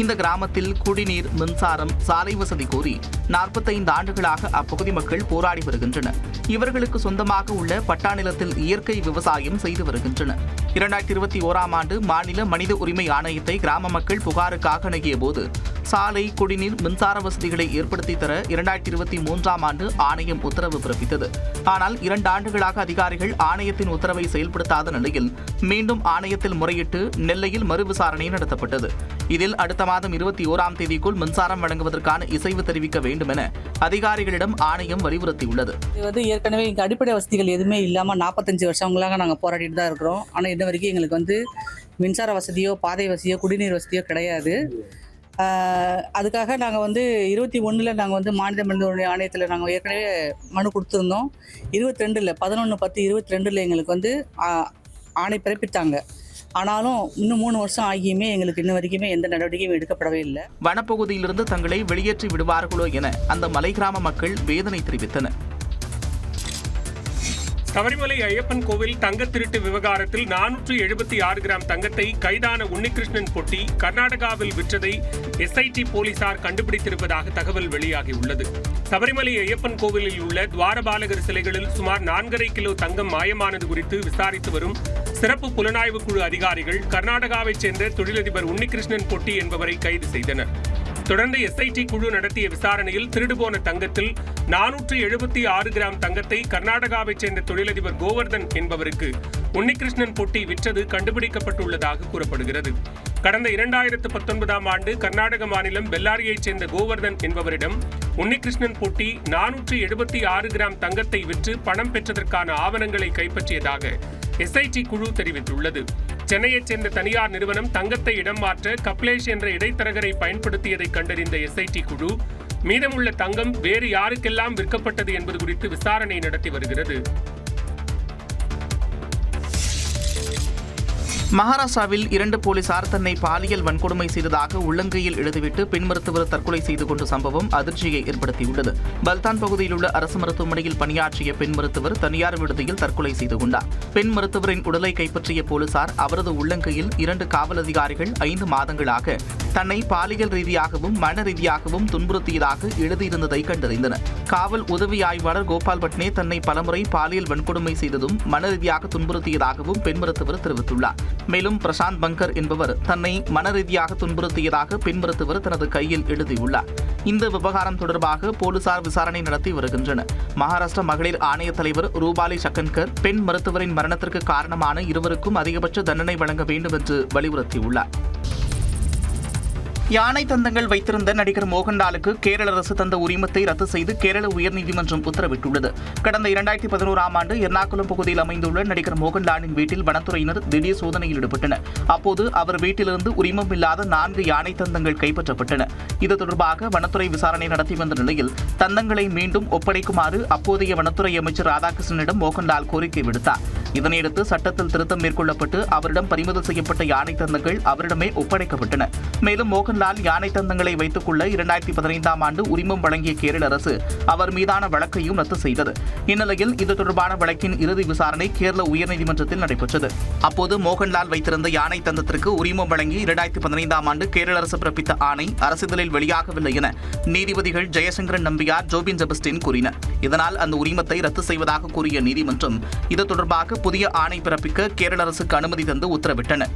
இந்த கிராமத்தில் குடிநீர், மின்சாரம், சாலை வசதி கோரி 45 ஆண்டுகளாக அப்பகுதி மக்கள் போராடி வருகின்றனர். இவர்களுக்கு சொந்தமாக உள்ள பட்டா நிலத்தில் இயற்கை விவசாயம் செய்து வருகின்றனர். 2021ஆம் ஆண்டு மாநில மனித உரிமை ஆணையத்தை கிராம மக்கள் புகாருக்காக அணுகிய போது சாலை, குடிநீர், மின்சார வசதிகளை ஏற்படுத்தி தர 2023ஆம் ஆண்டு ஆணையம் உத்தரவு பிறப்பித்தது. ஆனால் 2 ஆண்டுகளாக அதிகாரிகள் ஆணையத்தின் உத்தரவை செயல்படுத்தாத நிலையில் மீண்டும் ஆணையத்தில் முறையிட்டு நெல்லையில் மறு விசாரணை நடத்தப்பட்டது. இதில் அடுத்த மாதம் 21ஆம் தேதிக்குள் மின்சாரம் வழங்குவதற்கான இசைவு தெரிவிக்க வேண்டும் என அதிகாரிகளிடம் ஆணையம் வலியுறுத்தியுள்ளது. ஏற்கனவே இங்கே அடிப்படை வசதிகள் எதுவுமே இல்லாமல் 45 வருஷங்களாக நாங்கள் போராடிட்டு தான் இருக்கிறோம். ஆனால் இன்ன வரைக்கும் எங்களுக்கு மின்சார வசதியோ, பாதை வசதியோ, குடிநீர் வசதியோ கிடையாது. அதுக்காக நாங்கள் 21 நாங்கள் மாநில மனித உரிமை ஆணையத்தில் நாங்கள் ஏற்கனவே மனு கொடுத்துருந்தோம். 11/10/22 எங்களுக்கு ஆணை பிறப்பித்தாங்க. ஆனாலும் இன்னும் 3 வருஷம் ஆகியுமே எங்களுக்கு இன்ன வரைக்குமே எந்த நடவடிக்கையும் எடுக்கப்படவே இல்லை. வனப்பகுதியிலிருந்து தங்களை வெளியேற்றி விடுவார்களோ என அந்த மலை கிராம மக்கள் வேதனை தெரிவித்தனர். சபரிமலை ஐயப்பன் கோவில் தங்க திருட்டு விவகாரத்தில் 476 கிராம் தங்கத்தை கைதான உன்னிகிருஷ்ணன் பொட்டி கர்நாடகாவில் விற்றதை எஸ்ஐடி போலீசார் கண்டுபிடித்திருப்பதாக தகவல் வெளியாகியுள்ளது. சபரிமலை ஐயப்பன் கோவிலில் உள்ள துவாரபாலகர் சிலைகளில் சுமார் 4.5 கிலோ தங்கம் மாயமானது குறித்து விசாரித்து வரும் சிறப்பு புலனாய்வு குழு அதிகாரிகள் கர்நாடகாவைச் சேர்ந்த தொழிலதிபர் உன்னிகிருஷ்ணன் பொட்டி என்பவரை கைது செய்தனர். தொடர்ந்து எஸ்ஐடி குழு நடத்திய விசாரணையில் திருடுபோன தங்கத்தில் 476 கிராம் தங்கத்தை கர்நாடகாவைச் சேர்ந்த தொழிலதிபர் கோவர்தன் என்பவருக்கு உன்னிகிருஷ்ணன் பொட்டி விற்றது கண்டுபிடிக்கப்பட்டுள்ளதாக கூறப்படுகிறது. கடந்த 2019ஆம் ஆண்டு கர்நாடக மாநிலம் பெல்லாரியைச் சேர்ந்த கோவர்தன் என்பவரிடம் உன்னிகிருஷ்ணன் பொட்டி 476 கிராம் தங்கத்தை விற்று பணம் பெற்றதற்கான ஆவணங்களை கைப்பற்றியதாக எஸ்ஐடி குழு தெரிவித்துள்ளது. சென்னையைச் சேர்ந்த தனியார் நிறுவனம் தங்கத்தை இடம் மாற்ற கப்லேஷ் என்ற இடைத்தரகரை பயன்படுத்தியதை கண்டறிந்த எஸ்ஐடி குழு மீதமுள்ள தங்கம் வேறு யாருக்கெல்லாம் விற்கப்பட்டது என்பது குறித்து விசாரணை நடத்தி வருகிறது. மகாராஷ்டிராவில் 2 போலீசார் தன்னை பாலியல் வன்கொடுமை செய்ததாக உள்ளங்கையில் எழுதிவிட்டு பெண் மருத்துவர் தற்கொலை செய்து கொண்ட சம்பவம் அதிர்ச்சியை ஏற்படுத்தியுள்ளது. பல்தான் பகுதியில் உள்ள அரசு மருத்துவமனையில் பணியாற்றிய பெண் மருத்துவர் தனியார் விடுதியில் தற்கொலை செய்து கொண்டார். பெண் மருத்துவரின் உடலை கைப்பற்றிய போலீசார் அவரது உள்ளங்கையில் 2 காவல் அதிகாரிகள் 5 மாதங்களாக தன்னை பாலியல் ரீதியாகவும் மன ரீதியாகவும் துன்புறுத்தியதாக எழுதியிருந்ததை கண்டறிந்தனர். காவல் உதவி ஆய்வாளர் கோபால் பட்னே தன்னை பலமுறை பாலியல் வன்கொடுமை செய்ததும் மன ரீதியாக துன்புறுத்தியதாகவும் பெண் மருத்துவர் தெரிவித்துள்ளார். மேலும் பிரசாந்த் பங்கர் என்பவர் தன்னை மன ரீதியாக துன்புறுத்தியதாக பெண் மருத்துவர் தனது கையில் எழுதியுள்ளார். இந்த விவகாரம் தொடர்பாக போலீசார் விசாரணை நடத்தி வருகின்றனர். மகாராஷ்டிரா மகளிர் ஆணைய தலைவர் ரூபாலி சக்கன்கர் பெண் மருத்துவரின் மரணத்திற்கு காரணமான இருவருக்கும் அதிகபட்ச தண்டனை வழங்க வேண்டும் என்று வலியுறுத்தியுள்ளார். யானை தந்தங்கள் வைத்திருந்த நடிகர் மோகன்லாலுக்கு கேரள அரசு தந்த உரிமத்தை ரத்து செய்து கேரள உயர்நீதிமன்றம் உத்தரவிட்டுள்ளது. கடந்த 2011ஆம் ஆண்டு எர்ணாகுளம் பகுதியில் அமைந்துள்ள நடிகர் மோகன்லாலின் வீட்டில் வனத்துறையினர் திடீர் சோதனையில் ஈடுபட்டனர். அப்போது அவர் வீட்டிலிருந்து உரிமம் இல்லாத 4 யானை தந்தங்கள் கைப்பற்றப்பட்டன. இது தொடர்பாக வனத்துறை விசாரணை நடத்தி வந்த நிலையில் தந்தங்களை மீண்டும் ஒப்படைக்குமாறு அப்போதைய வனத்துறை அமைச்சர் ராதாகிருஷ்ணனிடம் மோகன்லால் கோரிக்கை விடுத்தார். இதனையடுத்து சட்டத்தில் திருத்தம் மேற்கொள்ளப்பட்டு அவரிடம் பறிமுதல் செய்யப்பட்ட யானை தந்தங்கள் அவரிடமே ஒப்படைக்கப்பட்டன. மேலும் மோகன்லால் யானை தந்தங்களை வைத்துக் கொள்ள 2015ஆம் ஆண்டு உரிமம் வழங்கிய கேரள அரசு அவர் மீதான வழக்கையும் ரத்து செய்தது. இந்நிலையில் இது தொடர்பான வழக்கின் இறுதி விசாரணை கேரள உயர்நீதிமன்றத்தில் நடைபெற்றது. அப்போது மோகன்லால் வைத்திருந்த யானை தந்தத்திற்கு உரிமம் வழங்கி 2015ஆம் ஆண்டு கேரள அரசு பிறப்பித்த ஆணை அரசிதழில் வெளியாகவில்லை என நீதிபதிகள் ஜெயசங்கரன் நம்பியார், ஜோபின் செபஸ்டின் கூறினர். இதனால் அந்த உரிமத்தை ரத்து செய்வதாக கூறிய நீதிமன்றம் இது தொடர்பாக புதிய ஆணை பிறப்பிக்க கேரள அரசுக்கு அனுமதி தந்து உத்தரவிட்டனர்.